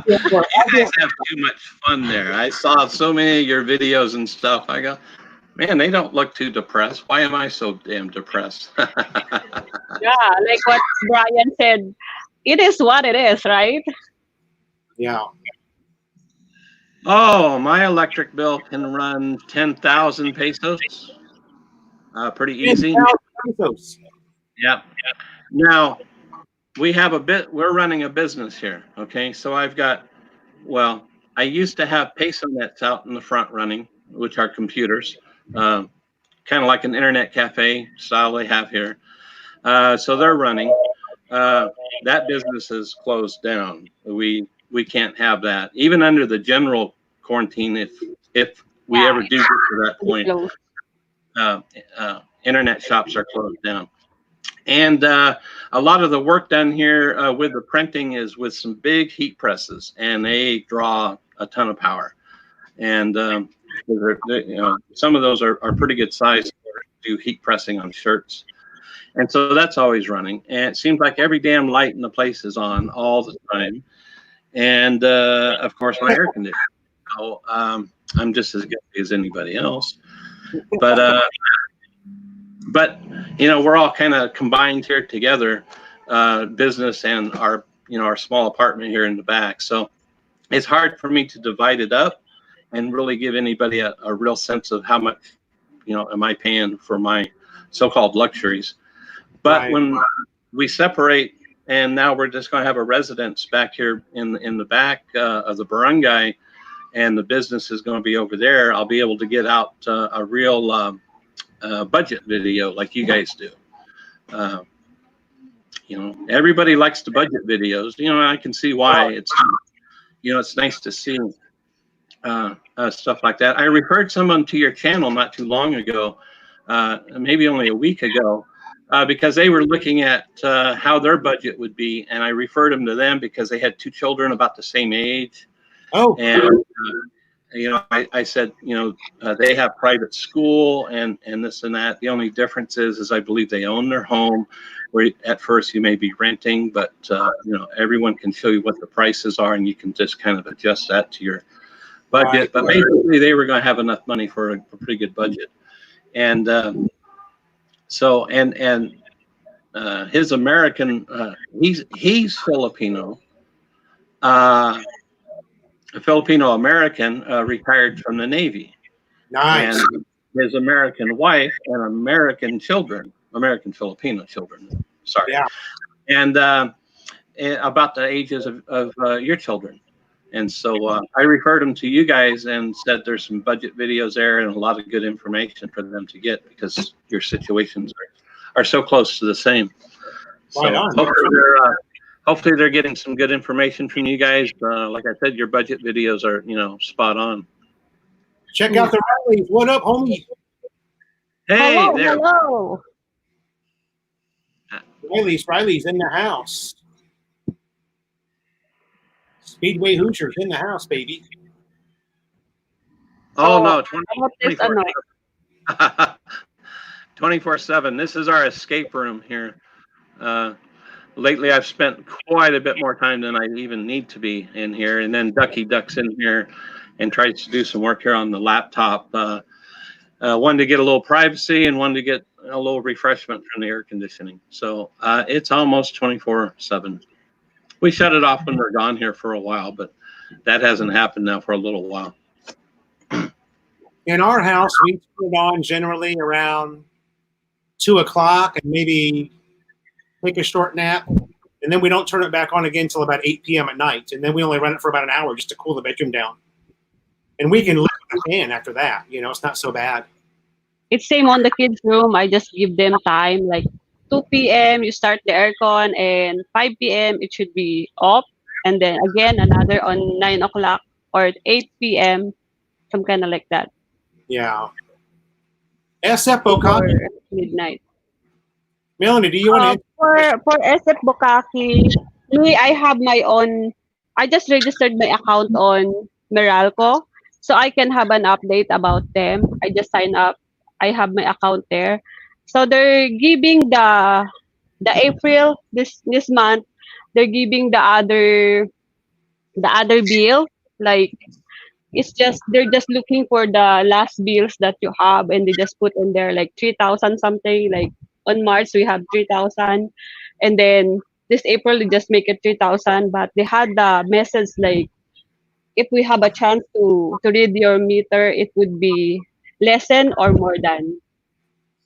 You guys have too much fun there. I saw so many of your videos and stuff. I go, man, they don't look too depressed. Why am I so damn depressed? Yeah, like what Brian said, it is what it is, right? Yeah. Oh, my electric bill can run 10,000 pesos. Pretty easy. 10,000 pesos. Yep. Now, we're running a business here, okay? So I've got, well, I used to have peso nets out in the front running, which are computers, kind of like an internet cafe style they have here. So they're running. That business is closed down. We can't have that. Even under the general quarantine, if we ever do get to that point, internet shops are closed down. And a lot of the work done here with the printing is with some big heat presses, and they draw a ton of power. And some of those are pretty good size to do heat pressing on shirts. And so that's always running. And it seems like every damn light in the place is on all the time. And of course, my air conditioner. So I'm just as guilty as anybody else. But but we're all kind of combined here together, business and our our small apartment here in the back. So it's hard for me to divide it up and really give anybody a real sense of how much am I paying for my so-called luxuries. But Right. when we separate, and now we're just going to have a residence back here in the back of the barangay, and the business is going to be over there, I'll be able to get out a real budget video like you guys do. Everybody likes the budget videos. I can see why. It's nice to see stuff like that. I referred someone to your channel not too long ago, maybe only a week ago, because they were looking at how their budget would be, and I referred them to them because they had 2 children about the same age. Oh, And I said, they have private school and this and that. The only difference is I believe they own their home, where at first you may be renting, but everyone can show you what the prices are, and you can just kind of adjust that to your budget. Right. But basically, they were going to have enough money for a pretty good budget, and his American, he's Filipino. A Filipino American, retired from the Navy, nice. and his American wife and American children, American Filipino children. Sorry, Yeah. and about the ages of your children. And so I referred them to you guys and said there's some budget videos there and a lot of good information for them to get, because your situations are so close to the same. So Right on. hopefully they're getting some good information from you guys. Like I said, your budget videos are spot on. Check out the Rileys. What up, homie? Hey Hello, there. hello. Riley's in the house. Speedway Hoosiers in the house, baby. Oh So, no, about this, 24/7. This is our escape room here. Lately, I've spent quite a bit more time than I even need to be in here, and then Ducky ducks in here and tries to do some work here on the laptop. One to get a little privacy, and one to get a little refreshment from the air conditioning. So it's almost 24/7. We shut it off when we're gone here for a while, but that hasn't happened now for a little while. In our house, we turn it on generally around 2 o'clock and maybe take a short nap. And then we don't turn it back on again until about 8 p.m. at night. And then we only run it for about an hour just to cool the bedroom down. And we can live with the fan after that. It's not so bad. it's same on the kids' room. I just give them time, like 2 p.m. you start the aircon, and 5 p.m. it should be off, and then again another on 9 o'clock or 8 p.m. some kind of like that Yeah. SF for Bokaki. midnight. Melanie, do you want to? For SF Bukaki, me, I have my own. I just registered my account on Meralco, so I can have an update about them. I just sign up. I have my account there, so they're giving the April this month. They're giving the other bill, like they're just looking for the last bills that you have, and they just put in there like 3,000 something. Like on March we have 3,000, and then this April they just make it 3,000. But they had the message like, if we have a chance to read your meter, it would be lessen or more than,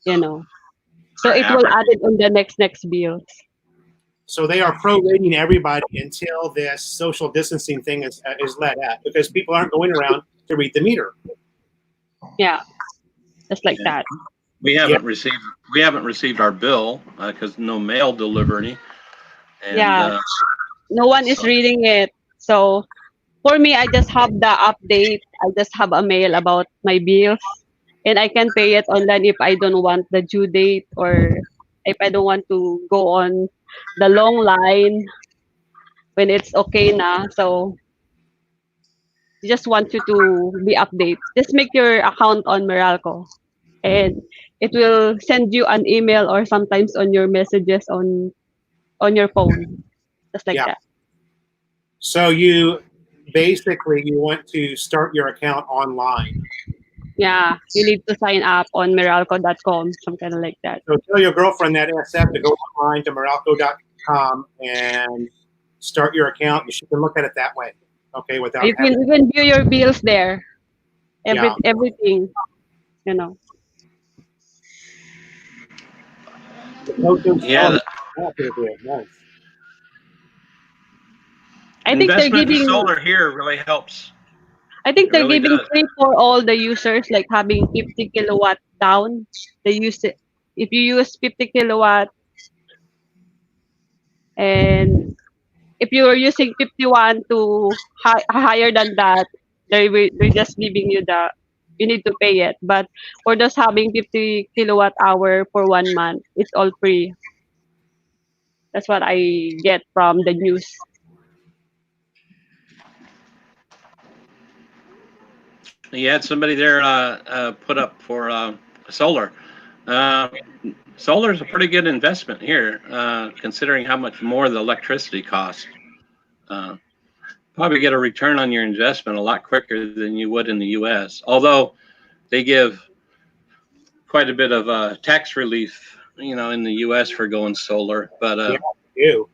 so it will add it on the next bills. So they are prorating everybody until this social distancing thing is let out, because people aren't going around to read the meter. Yeah, just like Yeah. that. We haven't received our bill because no mail delivery. And, Yeah. No one is reading it. So for me, I just have the update. I just have a mail about my bills, and I can pay it online if I don't want the due date, or if I don't want to go on the long line when it's okay na. So just want you to be updated. Just make your account on Meralco, and it will send you an email or sometimes on your messages on your phone, just like Yeah. that. So you basically want to start your account online. Yeah, you need to sign up on Meralco.com, some kind of like that. So tell your girlfriend that SF to go online to Meralco.com and start your account, and she can look at it that way. Okay, without You having. can view your bills there. Yeah. Everything, you know. Yeah, the Nice. I think they're investment in giving solar here really helps. I think It they're really giving does. free for all the users, like having 50 kilowatt down. They use it. If you use 50 kilowatt, and if you are using 51 to higher than that, they're just giving you you need to pay it. But for just having 50 kilowatt hour for 1 month, it's all free. That's what I get from the news. You had somebody there put up for solar. Uh, Solar is a pretty good investment here, considering how much more the electricity costs. Uh, Probably get a return on your investment a lot quicker than you would in the U.S. Although they give quite a bit of tax relief, in the U.S. for going solar. But Yeah, you.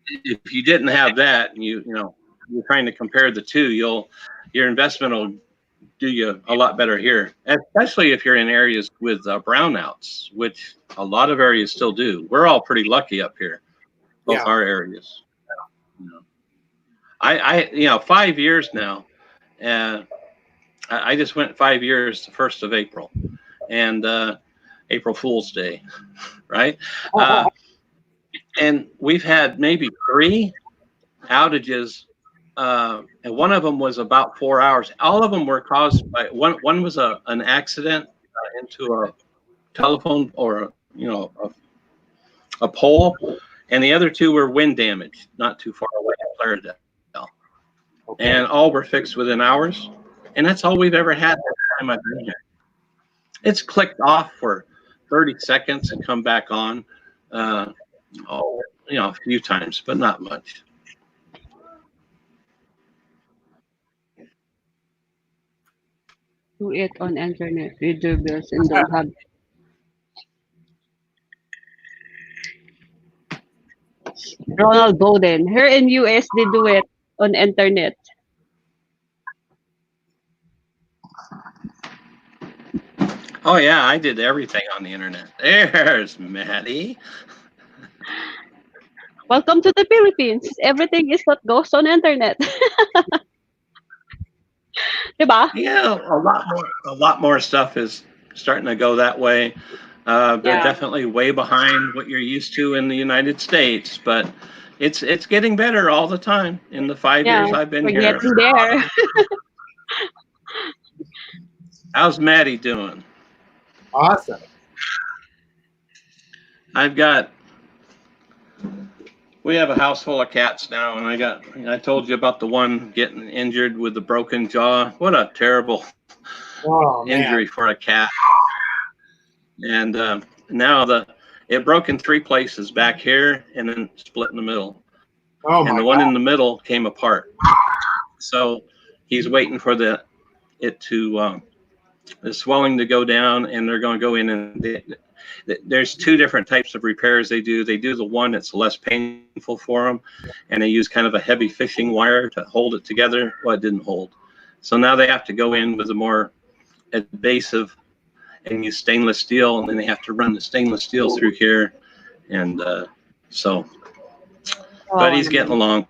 if you didn't have that, and you're trying to compare the two, your investment will do you a lot better here, especially if you're in areas with brownouts, which a lot of areas still do. We're all pretty lucky up here, both Yeah. our areas. You know. I 5 years now, and I just went 5 years the 1st of April, and April Fool's Day, right? And we've had maybe 3 outages, and one of them was about 4 hours. All of them were caused by one was an accident into a telephone or a pole, and the other two were wind damage, not too far away in Claredale, Okay. and all were fixed within hours. And that's all we've ever had the time I've been here. It's clicked off for 30 seconds and come back on, a few times, but not much. Do it on internet, read your bills, and don't have. Ronald Bowden. Here in US, they do it on internet. Oh yeah, I did everything on the internet. There's Maddie. Welcome to the Philippines. Everything is what goes on internet. Diba? Yeah, a lot more stuff is starting to go that way. They're Yeah. definitely way behind what you're used to in the United States, but it's getting better all the time. In the 5 years Yeah. I've been We're here, getting there. how's Maddie doing? Awesome. We have a house full of cats now, and I told you about the one getting injured with the broken jaw. What a terrible Oh man. injury for a cat. And now it broke in 3 places, back here and then split in the middle. Oh And my the one God. in the middle came apart. So he's waiting for the swelling to go down, and they're going to go in and there's 2 different types of repairs they do. They do the one that's less painful for them, and they use kind of a heavy fishing wire to hold it together. Well, it didn't hold. So now they have to go in with a more invasive and use stainless steel, and then they have to run the stainless steel through here. And but he's getting along.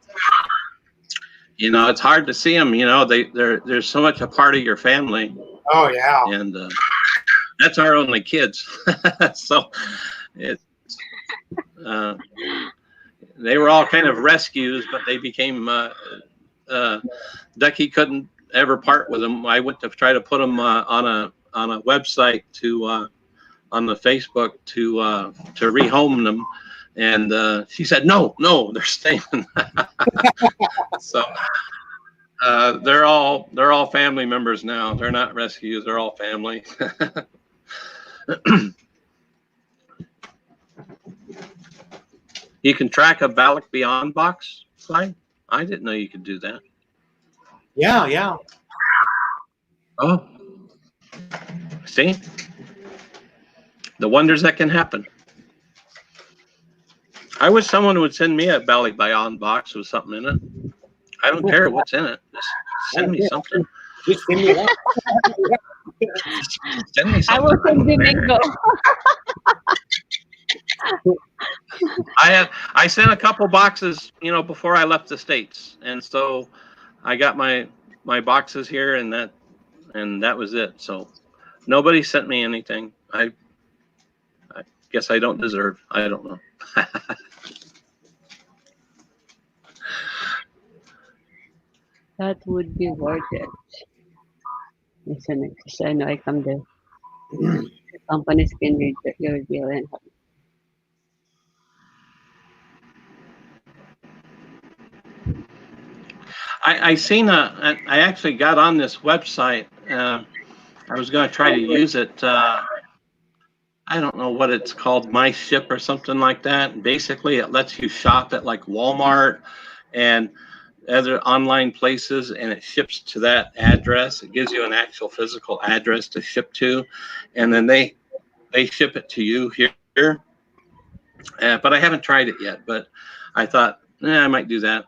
It's hard to see them. They're so much a part of your family. Oh yeah. And that's our only kids. So they were all kind of rescues, but they became Ducky couldn't ever part with them. I went to try to put them on a website on the Facebook to rehome them, and she said no, they're staying. So they're all family members now. They're not rescues. They're all family. You can track a Balik Beyond box slide. I didn't know you could do that. Yeah. Oh, See? The wonders that can happen. I wish someone would send me a Bally Beyond box with something in it. I don't care what's in it. Just send me something. Just send me one. Send me I something. will send the bingo. I sent a couple boxes, before I left the States, and so I got my boxes here, and that was it. So nobody sent me anything. I guess I don't deserve. I don't know. That would be worth it. Listen, kasi ano, I come there. The companies can read your deal and I seen I actually got on this website. I was going to try to use it. I don't know what it's called, My Ship or something like that. Basically, it lets you shop at like Walmart and other online places, and it ships to that address. It gives you an actual physical address to ship to, and then they ship it to you here. But I haven't tried it yet. But I thought, I might do that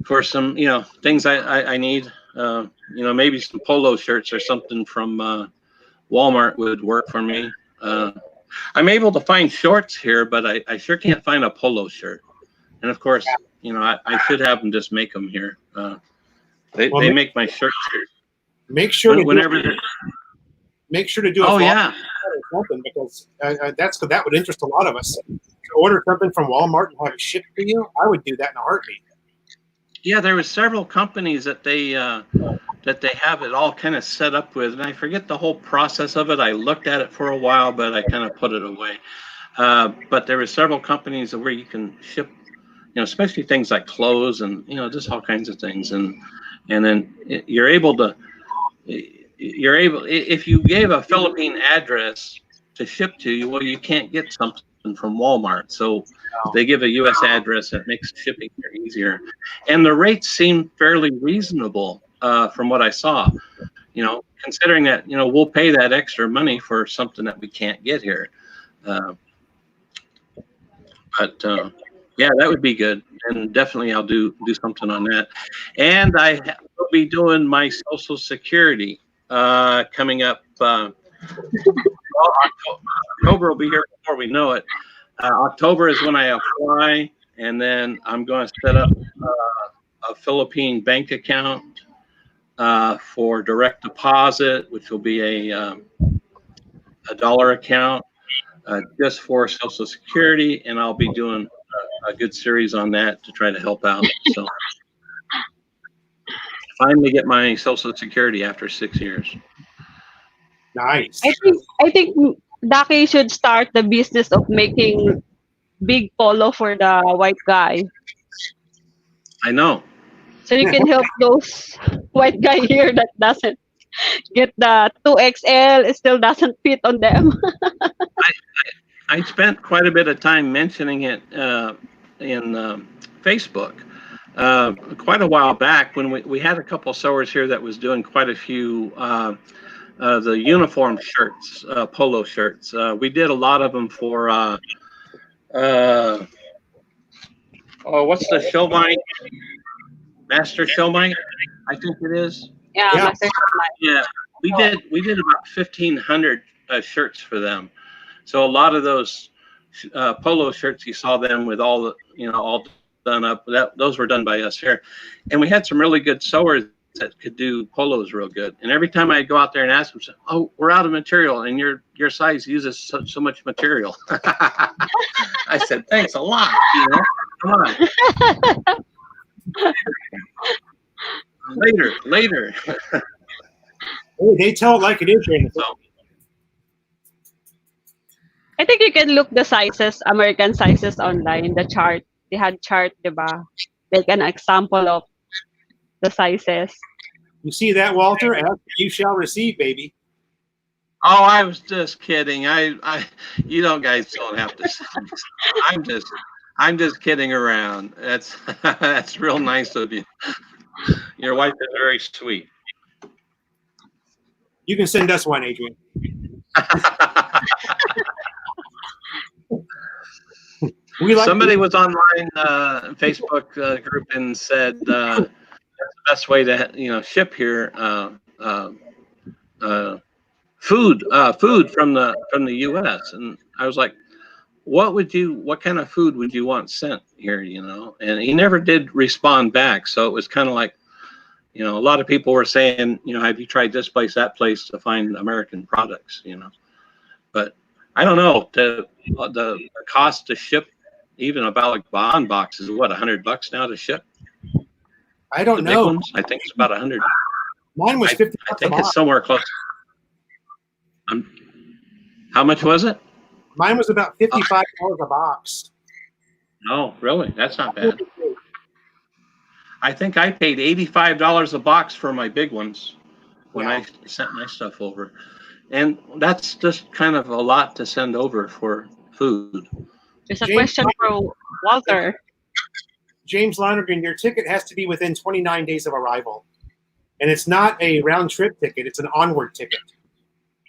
for some, things I need. Maybe some polo shirts or something from Walmart would work for me. I'm able to find shorts here, but I sure can't find a polo shirt. And of course, I should have them just make them here. They make my shirts here. Make sure to Whenever make sure to do a oh vlog yeah, or something, because that would interest a lot of us. To order something from Walmart and have it shipped to you, I would do that in a heartbeat. yeah. There was several companies that they have it all kind of set up with, and I forget the whole process of it. I looked at it for a while, but I kind of put it away. But there were several companies where you can ship, especially things like clothes and just all kinds of things, and then you're able if you gave a Philippine address to ship to you, well, you can't get something from Walmart, so they give a U.S. address that makes shipping here easier, and the rates seem fairly reasonable from what I saw. Considering that we'll pay that extra money for something that we can't get here. But yeah, that would be good, and definitely I'll do something on that. And I will be doing my Social Security coming up. October will be here before we know it. October is when I apply, and then I'm going to set up a Philippine bank account for direct deposit, which will be a dollar account. Just for Social Security, and I'll be doing a good series on that to try to help out. So finally get my Social Security after 6 years. Nice. I think Daki should start the business of making big polo for the white guy. I know. So you can help those white guy here that doesn't get the 2XL, it still doesn't fit on them. I spent quite a bit of time mentioning it in Facebook quite a while back when we had a couple sewers here that was doing quite a few the uniform shirts, polo shirts. We did a lot of them for what's the show mine? Master Show Mine, I think it is. Yeah, Yeah. Master Showman. Yeah, we did about 1,500 shirts for them. So a lot of those polo shirts, you saw them with all the all done up. Those were done by us here, and we had some really good sewers that could do polos real good. And every time I go out there and ask them, "Oh, we're out of material, and your size uses so much material." I said, "Thanks a lot." Come on. Later. Hey, they tell it like it is. So, I think you can look the sizes, American sizes online, the chart. They had chart, diba? Like an example of the sizes. You see that, Walter? Ask, you shall receive, baby. oh, I was just kidding. Guys don't have to. I'm just kidding around. That's real nice of you. Your wife is very sweet. You can send us one, Adrian. We like Somebody was online Facebook group and said that's the best way to ship here food from the U.S. And I was like, what kind of food would you want sent here? And he never did respond back. So it was kind of like, a lot of people were saying, have you tried this place, that place to find American products? But I don't know. The cost to ship even about like bond boxes, what, $100 now to ship? I don't The know. big ones, I think it's about 100. Mine was 50 I bucks a think it's box. somewhere close. How much was it? Mine was about $55 a box. Oh, really? That's not bad. I think I paid $85 a box for my big ones when I sent my stuff over. And that's just kind of a lot to send over for food. There's a James- question for Walter. James Lonergan, your ticket has to be within 29 days of arrival. And it's not a round trip ticket, it's an onward ticket.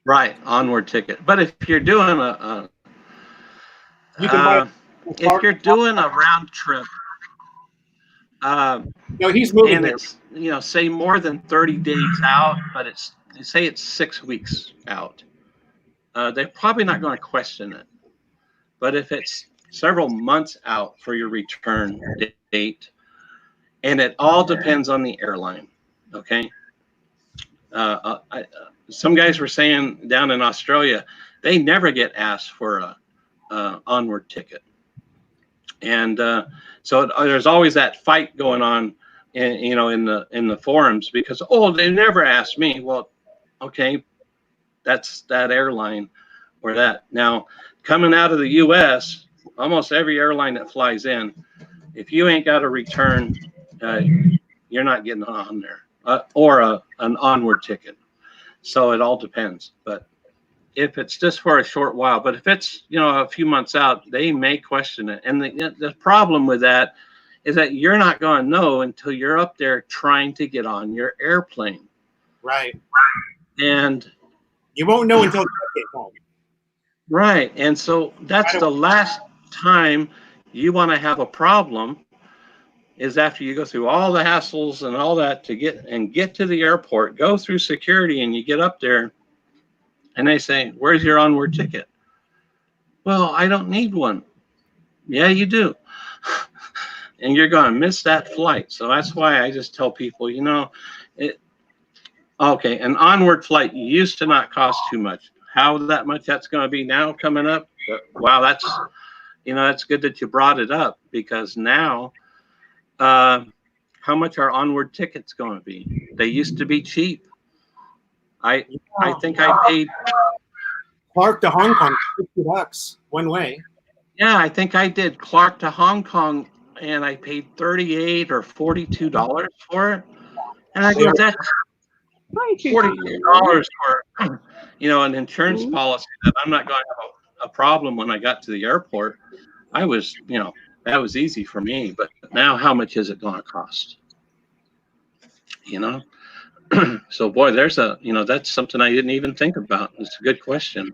Right, onward ticket. But if you're doing You can buy if you're doing a round trip, no, he's moving and there. it's say more than 30 days out, but say it's 6 weeks out, they're probably not going to question it. But if it's several months out for your return date, and it all depends on the airline, okay? Some guys were saying down in Australia, they never get asked for a onward ticket. And so there's always that fight going on, in the forums because, they never asked me. Well, okay, that's that airline or that. Now, coming out of the U.S., almost every airline that flies in, if you ain't got a return, you're not getting on there or an onward ticket. So it all depends. But if it's just for a short while, but if it's a few months out, they may question it. And the problem with that is that you're not going to know until you're up there trying to get on your airplane. Right. And you won't know until you get home. Right. And so that's the last time you want to have a problem, is after you go through all the hassles and all that to get to the airport, go through security, and you get up there and they say, where's your onward ticket? Well, I don't need one. Yeah, you do. And you're going to miss that flight. So that's why I just tell people, okay, an onward flight used to not cost too much. How that much that's going to be now coming up? Wow, that's good that you brought it up, because now, how much are onward tickets going to be? They used to be cheap. I think I paid Clark to Hong Kong, $50 one way. Yeah, I think I did Clark to Hong Kong, and I paid $38 or $42 for it. And I go, that's $42 for an insurance policy that I'm not going to have a problem when I got to the airport. That was easy for me. But now, how much is it going to cost? So boy, there's that's something I didn't even think about. It's a good question.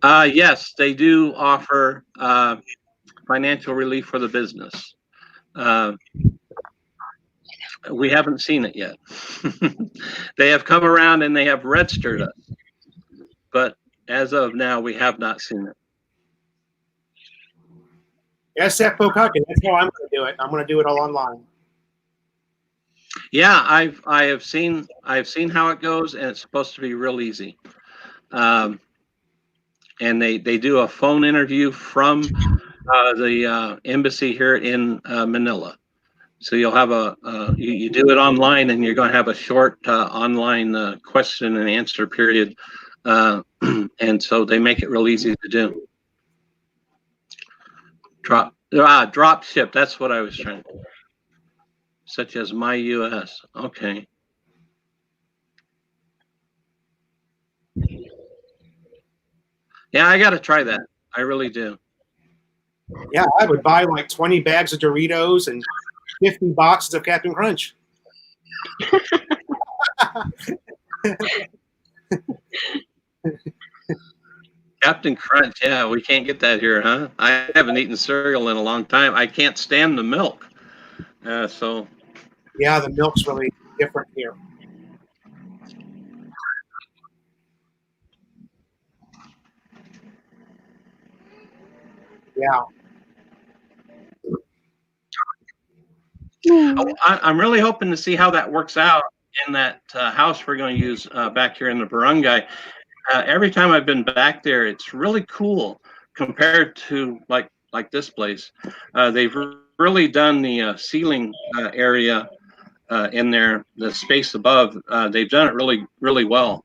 Yes, they do offer financial relief for the business. We haven't seen it yet. They have come around and they have registered us, but as of now, we have not seen it. SF Pokaken, that's how I'm going to do it. I'm going to do it all online. Yeah, I have seen how it goes, and it's supposed to be real easy. And they do a phone interview from the embassy here in Manila. So you'll have you do it online, and you're going to have a short online question and answer period. And so they make it real easy to do. Drop ship. That's what I was trying to do. Such as My US. Okay. Yeah, I got to try that. I really do. Yeah, I would buy like 20 bags of Doritos and 50 boxes of Captain Crunch. Captain Crunch, yeah, we can't get that here, huh? I haven't eaten cereal in a long time. I can't stand the milk. So Yeah, the milk's really different here. Yeah. I'm really hoping to see how that works out in that house we're going to use back here in the barangay. Every time I've been back there, it's really cool compared to like this place. They've really done the ceiling area in there, the space above. They've done it really well,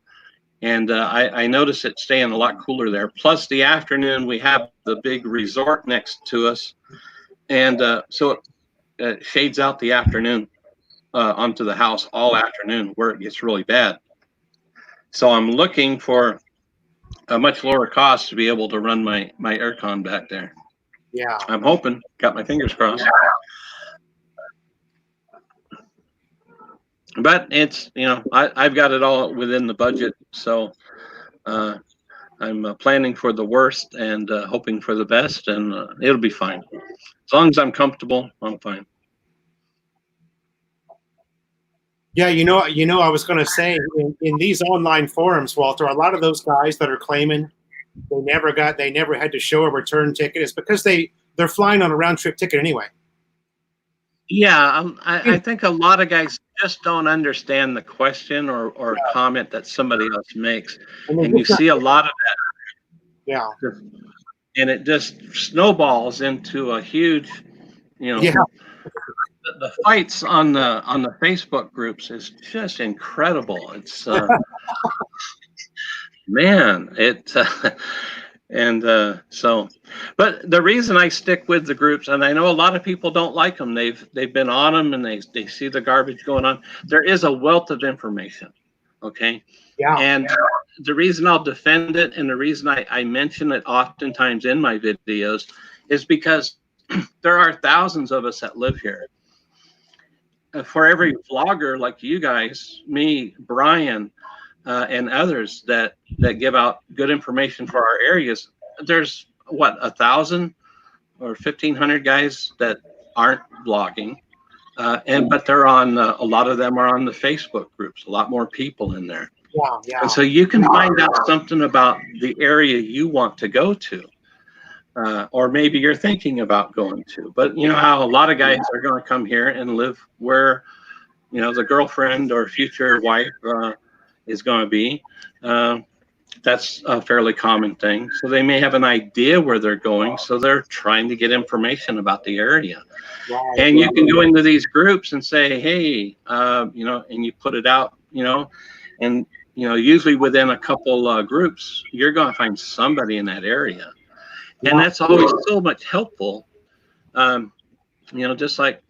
and I notice it staying a lot cooler there. Plus, the afternoon we have the big resort next to us, and so it shades out the afternoon onto the house all afternoon where it gets really bad. So I'm looking for a much lower cost to be able to run my aircon back there. Yeah. I'm hoping. Got my fingers crossed. But it's I've got it all within the budget, so I'm planning for the worst and hoping for the best, and it'll be fine. As long as I'm comfortable, I'm fine. Yeah, I was going to say in these online forums, Walter, a lot of those guys that are claiming they never had to show a return ticket is because they're flying on a round trip ticket anyway. Yeah, I think a lot of guys just don't understand the question or comment that somebody else makes, and you see a lot of Yeah. that, and it just snowballs into a huge, Yeah. the fights on the Facebook groups is just incredible. It's man, it and so, but the reason I stick with the groups, and I know a lot of people don't like them. They've been on them and they see the garbage going on. There is a wealth of information, okay? Yeah. And the reason I'll defend it and the reason I mention it oftentimes in my videos is because there are thousands of us that live here. For every vlogger like you guys, me, Brian, and others that give out good information for our areas, there's what, 1,000 or 1,500 guys that aren't blogging, but they're on a lot of them are on the Facebook groups. A lot more people in there. Yeah. Yeah. And so you can find out something about the area you want to go to. Or maybe you're thinking about going to, but you know how a lot of guys are going to come here and live where, the girlfriend or future wife is going to be. That's a fairly common thing. So they may have an idea where they're going. So they're trying to get information about the area. Right. And you can go into these groups and say, hey, and you put it out, and, usually within a couple groups, you're going to find somebody in that area. And that's always so much helpful. Just like,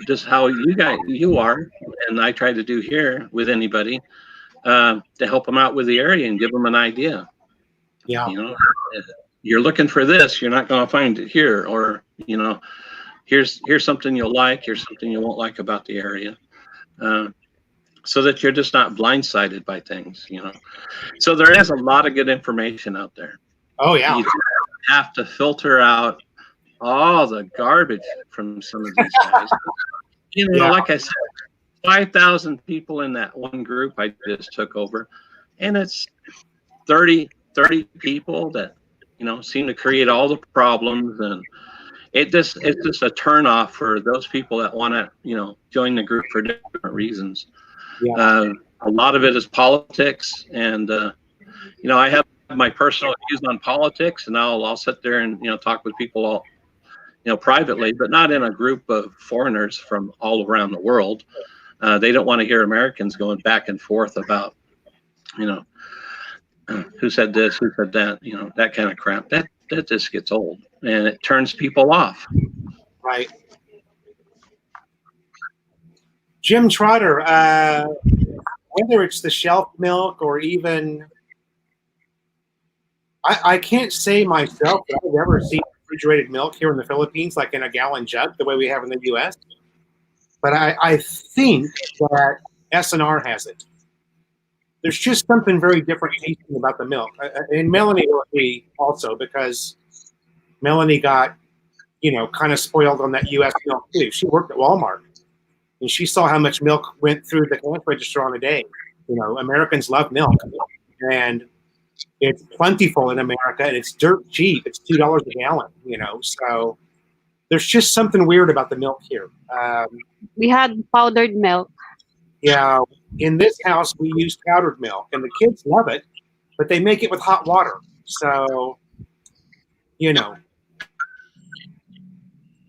just how you are, and I try to do here with anybody, to help them out with the area and give them an idea. Yeah. You're looking for this, you're not going to find it here, or here's something you'll like, here's something you won't like about the area, so that you're just not blindsided by things. So there is a lot of good information out there. Oh yeah. You have to filter out all the garbage from some of these guys. Like I said, 5,000 people in that one group I just took over, and it's 30 people that seem to create all the problems, and it's just a turnoff for those people that want to join the group for different reasons. Yeah. A lot of it is politics, and I have my personal views on politics, and I'll sit there and talk with people all privately, but not in a group of foreigners from all around the world. They don't want to hear Americans going back and forth about who said this, who said that, that kind of crap. That just gets old, and it turns people off. Right. Jim Trotter, whether it's the shelf milk or even, I can't say myself that I've ever seen refrigerated milk here in the Philippines, like in a gallon jug, the way we have in the U.S. but I think that SNR has it. There's just something very different tasting about the milk. And Melanie will agree also, because Melanie got, kind of spoiled on that U.S. milk too. She worked at Walmart, and she saw how much milk went through the cash register on a day. Americans love milk, and it's plentiful in America, and it's dirt cheap. It's $2 a gallon. So there's just something weird about the milk here. We had powdered milk. Yeah, in this house we use powdered milk, and the kids love it, but they make it with hot water. So,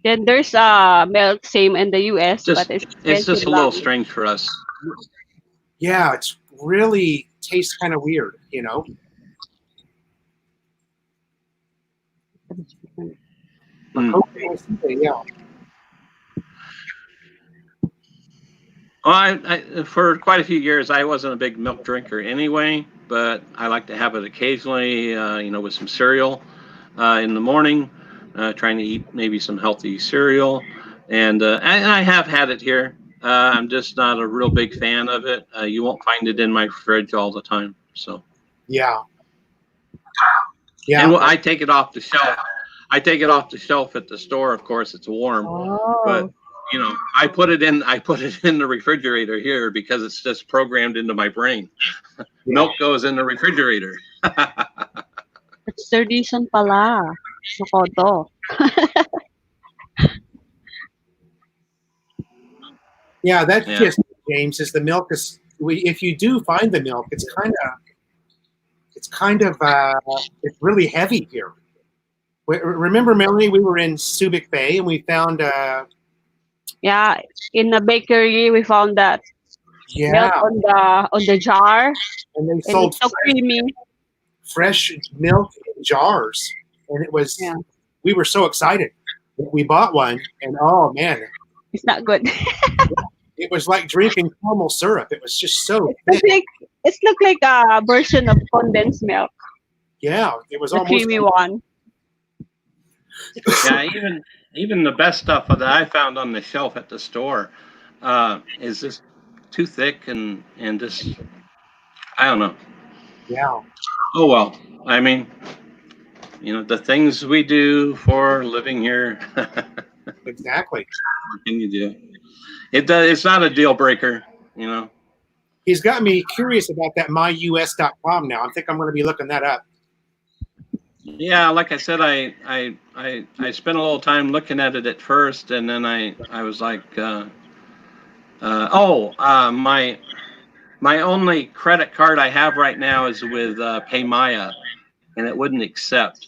Then there's milk same in the US, but it's It's just expensive a little lang. strange for us. yeah, it's really tastes kind of weird. Mm. Okay, yeah. Well, I for quite a few years, I wasn't a big milk drinker anyway, but I like to have it occasionally, with some cereal in the morning, trying to eat maybe some healthy cereal. And I have had it here. I'm just not a real big fan of it. You won't find it in my fridge all the time. So, Yeah. and I take it off the shelf. I take it off the shelf at the store. Of course, it's warm, but Oh, I put it in the refrigerator here because it's just programmed into my brain. Milk goes in the refrigerator. that's the reason pala. Makoto. Yeah, that's Yeah. just James. Is the milk is if you do find the milk, it's really heavy here. Remember, Melanie, we were in Subic Bay and we found Yeah, in the bakery we found that milk yeah, on the jar, and they and sold it's so creamy. fresh milk in jars, and it was Yeah. we were so excited. We bought one, and oh man, It's not good. it was like drinking caramel syrup. It was just so It's like a version of condensed milk, yeah. It was the almost creamy one. Yeah, even the best stuff that I found on the shelf at the store is just too thick and just I don't know. yeah. Oh well, I mean, the things we do for a living here. Exactly. What can you do? It's not a deal breaker. He's got me curious about that myus.com now. I think I'm going to be looking that up. Yeah, like I said, I spent a little time looking at it at first, and then I was like, my only credit card I have right now is with PayMaya, and it wouldn't accept.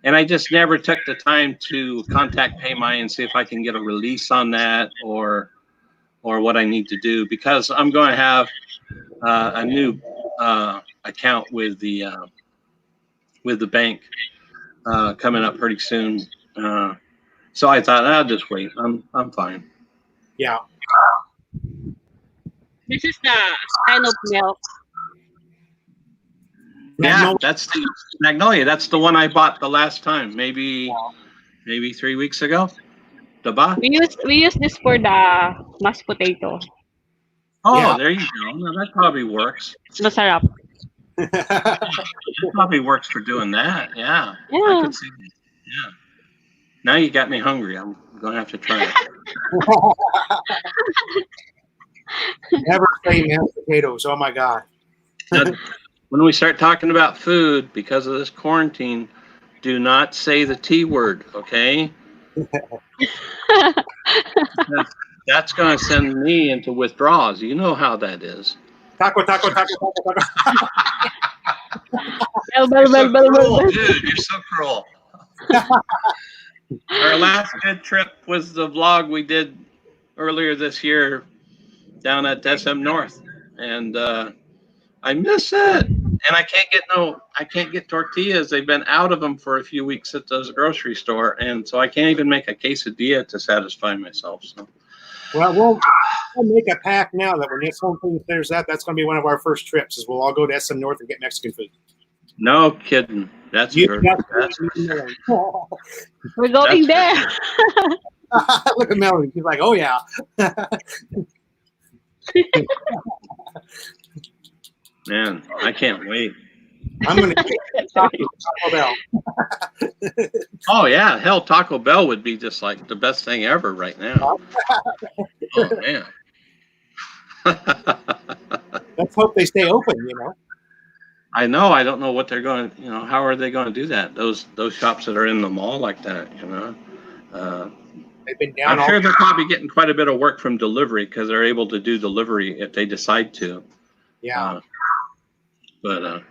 And I just never took the time to contact PayMaya and see if I can get a release on that or what I need to do, because I'm going to have a new account with the bank coming up pretty soon. So I thought I'll just wait. I'm fine. Yeah. This is the kind of milk. Yeah, that's the Magnolia. That's the one I bought the last time, maybe 3 weeks ago. Diba? We use this for the mashed potato. Oh, Yeah. there you go. No, that probably works. Masarap. That probably works for doing that. Yeah. I Yeah. could see that. Yeah. Now you got me hungry. I'm gonna have to try it. Never say mashed potatoes. Oh my God. Now, when we start talking about food, because of this quarantine, do not say the T word, okay? That's going to send me into withdrawals. You know how that is. Taco. You're so cruel, dude. You're so cruel. Our last good trip was the vlog we did earlier this year down at SM North, and I miss it. And I can't get tortillas. They've been out of them for a few weeks at the grocery store, and so I can't even make a quesadilla to satisfy myself. So. Well, we'll make a pact now that when this whole thing clears up, that's going to be one of our first trips. Is we'll all go to SM North and get Mexican food. No kidding. That's You for got that's to- We're going there. Look at Melanie. She's like, oh yeah. Man, I can't wait. I'm gonna get Taco Bell. Oh yeah, hell, Taco Bell would be just like the best thing ever right now. Oh man. Let's hope they stay open. You know. I know. I don't know what they're going. How are they going to do that? Those shops that are in the mall like that. They've been down. I'm sure they're probably getting quite a bit of work from delivery because they're able to do delivery if they decide to. Yeah. But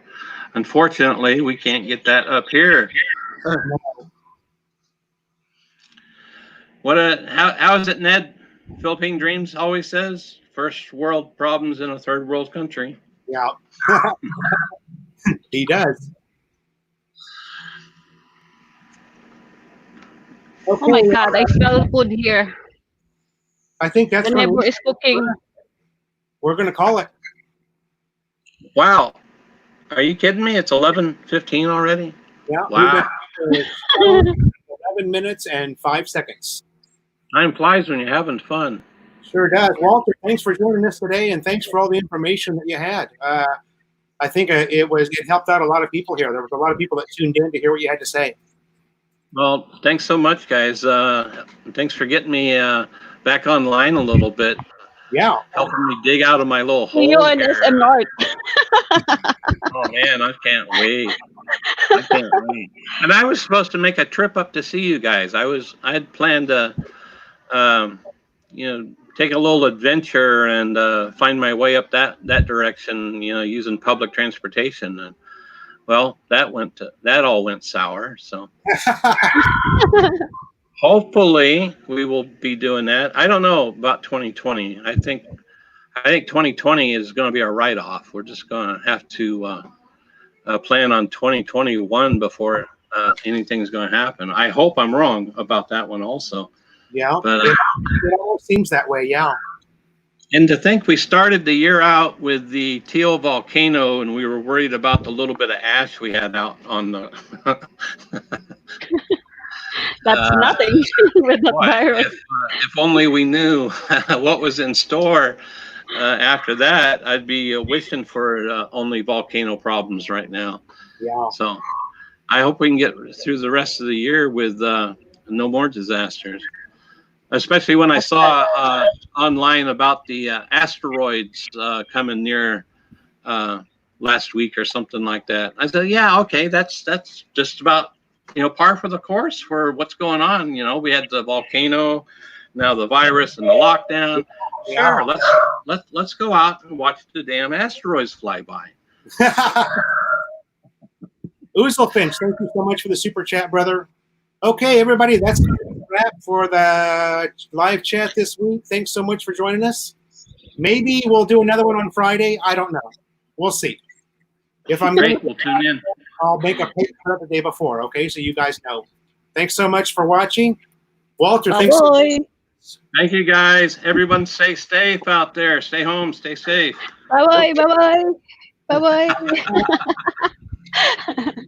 unfortunately, we can't get that up here. How is it, Ned? Philippine Dreams always says, first world problems in a third world country. Yeah. He does. Okay, Oh my God, I smell food here. I think that's The when neighbor is cooking. we're going to call it. Wow. Are you kidding me? It's 11:15 already? Yeah. Wow. 11 minutes and 5 seconds. Time flies when you're having fun. Sure does. Walter, thanks for joining us today, and thanks for all the information that you had. I think it helped out a lot of people here. There was a lot of people that tuned in to hear what you had to say. Well, thanks so much, guys. Thanks for getting me back online a little bit, Yeah. helping me dig out of my little See you hole on here. SM North. Oh man, I can't wait. I can't wait. And I was supposed to make a trip up to see you guys. I had planned to, take a little adventure and find my way up that direction, using public transportation. And well, that all went sour. So hopefully we will be doing that. I don't know about 2020. I think 2020 is going to be a write-off. We're just going to have to plan on 2021 before anything's going to happen. I hope I'm wrong about that one also. Yeah. But It almost seems that way. Yeah. and to think we started the year out with the Teal volcano, and we were worried about the little bit of ash we had out on the. That's nothing with the virus. If only we knew what was in store after that, I'd be wishing for only volcano problems right now. Yeah. So I hope we can get through the rest of the year with no more disasters. Especially when I saw online about the asteroids coming near last week or something like that. I said, yeah, okay, that's just about par for the course for what's going on. We had the volcano, now the virus and the lockdown. Sure, let's go out and watch the damn asteroids fly by. Oozle Finch, thank you so much for the super chat, brother. Okay, everybody, that's a wrap for the live chat this week. Thanks so much for joining us. Maybe we'll do another one on Friday. I don't know. We'll see. If I'm Great, we'll tune in. I'll make a paper the day before, okay? So you guys know. Thanks so much for watching. Walter, thanks so much. Thank you, guys. Everyone stay safe out there. Stay home. Stay safe. Bye-bye. Bye-bye. Bye-bye.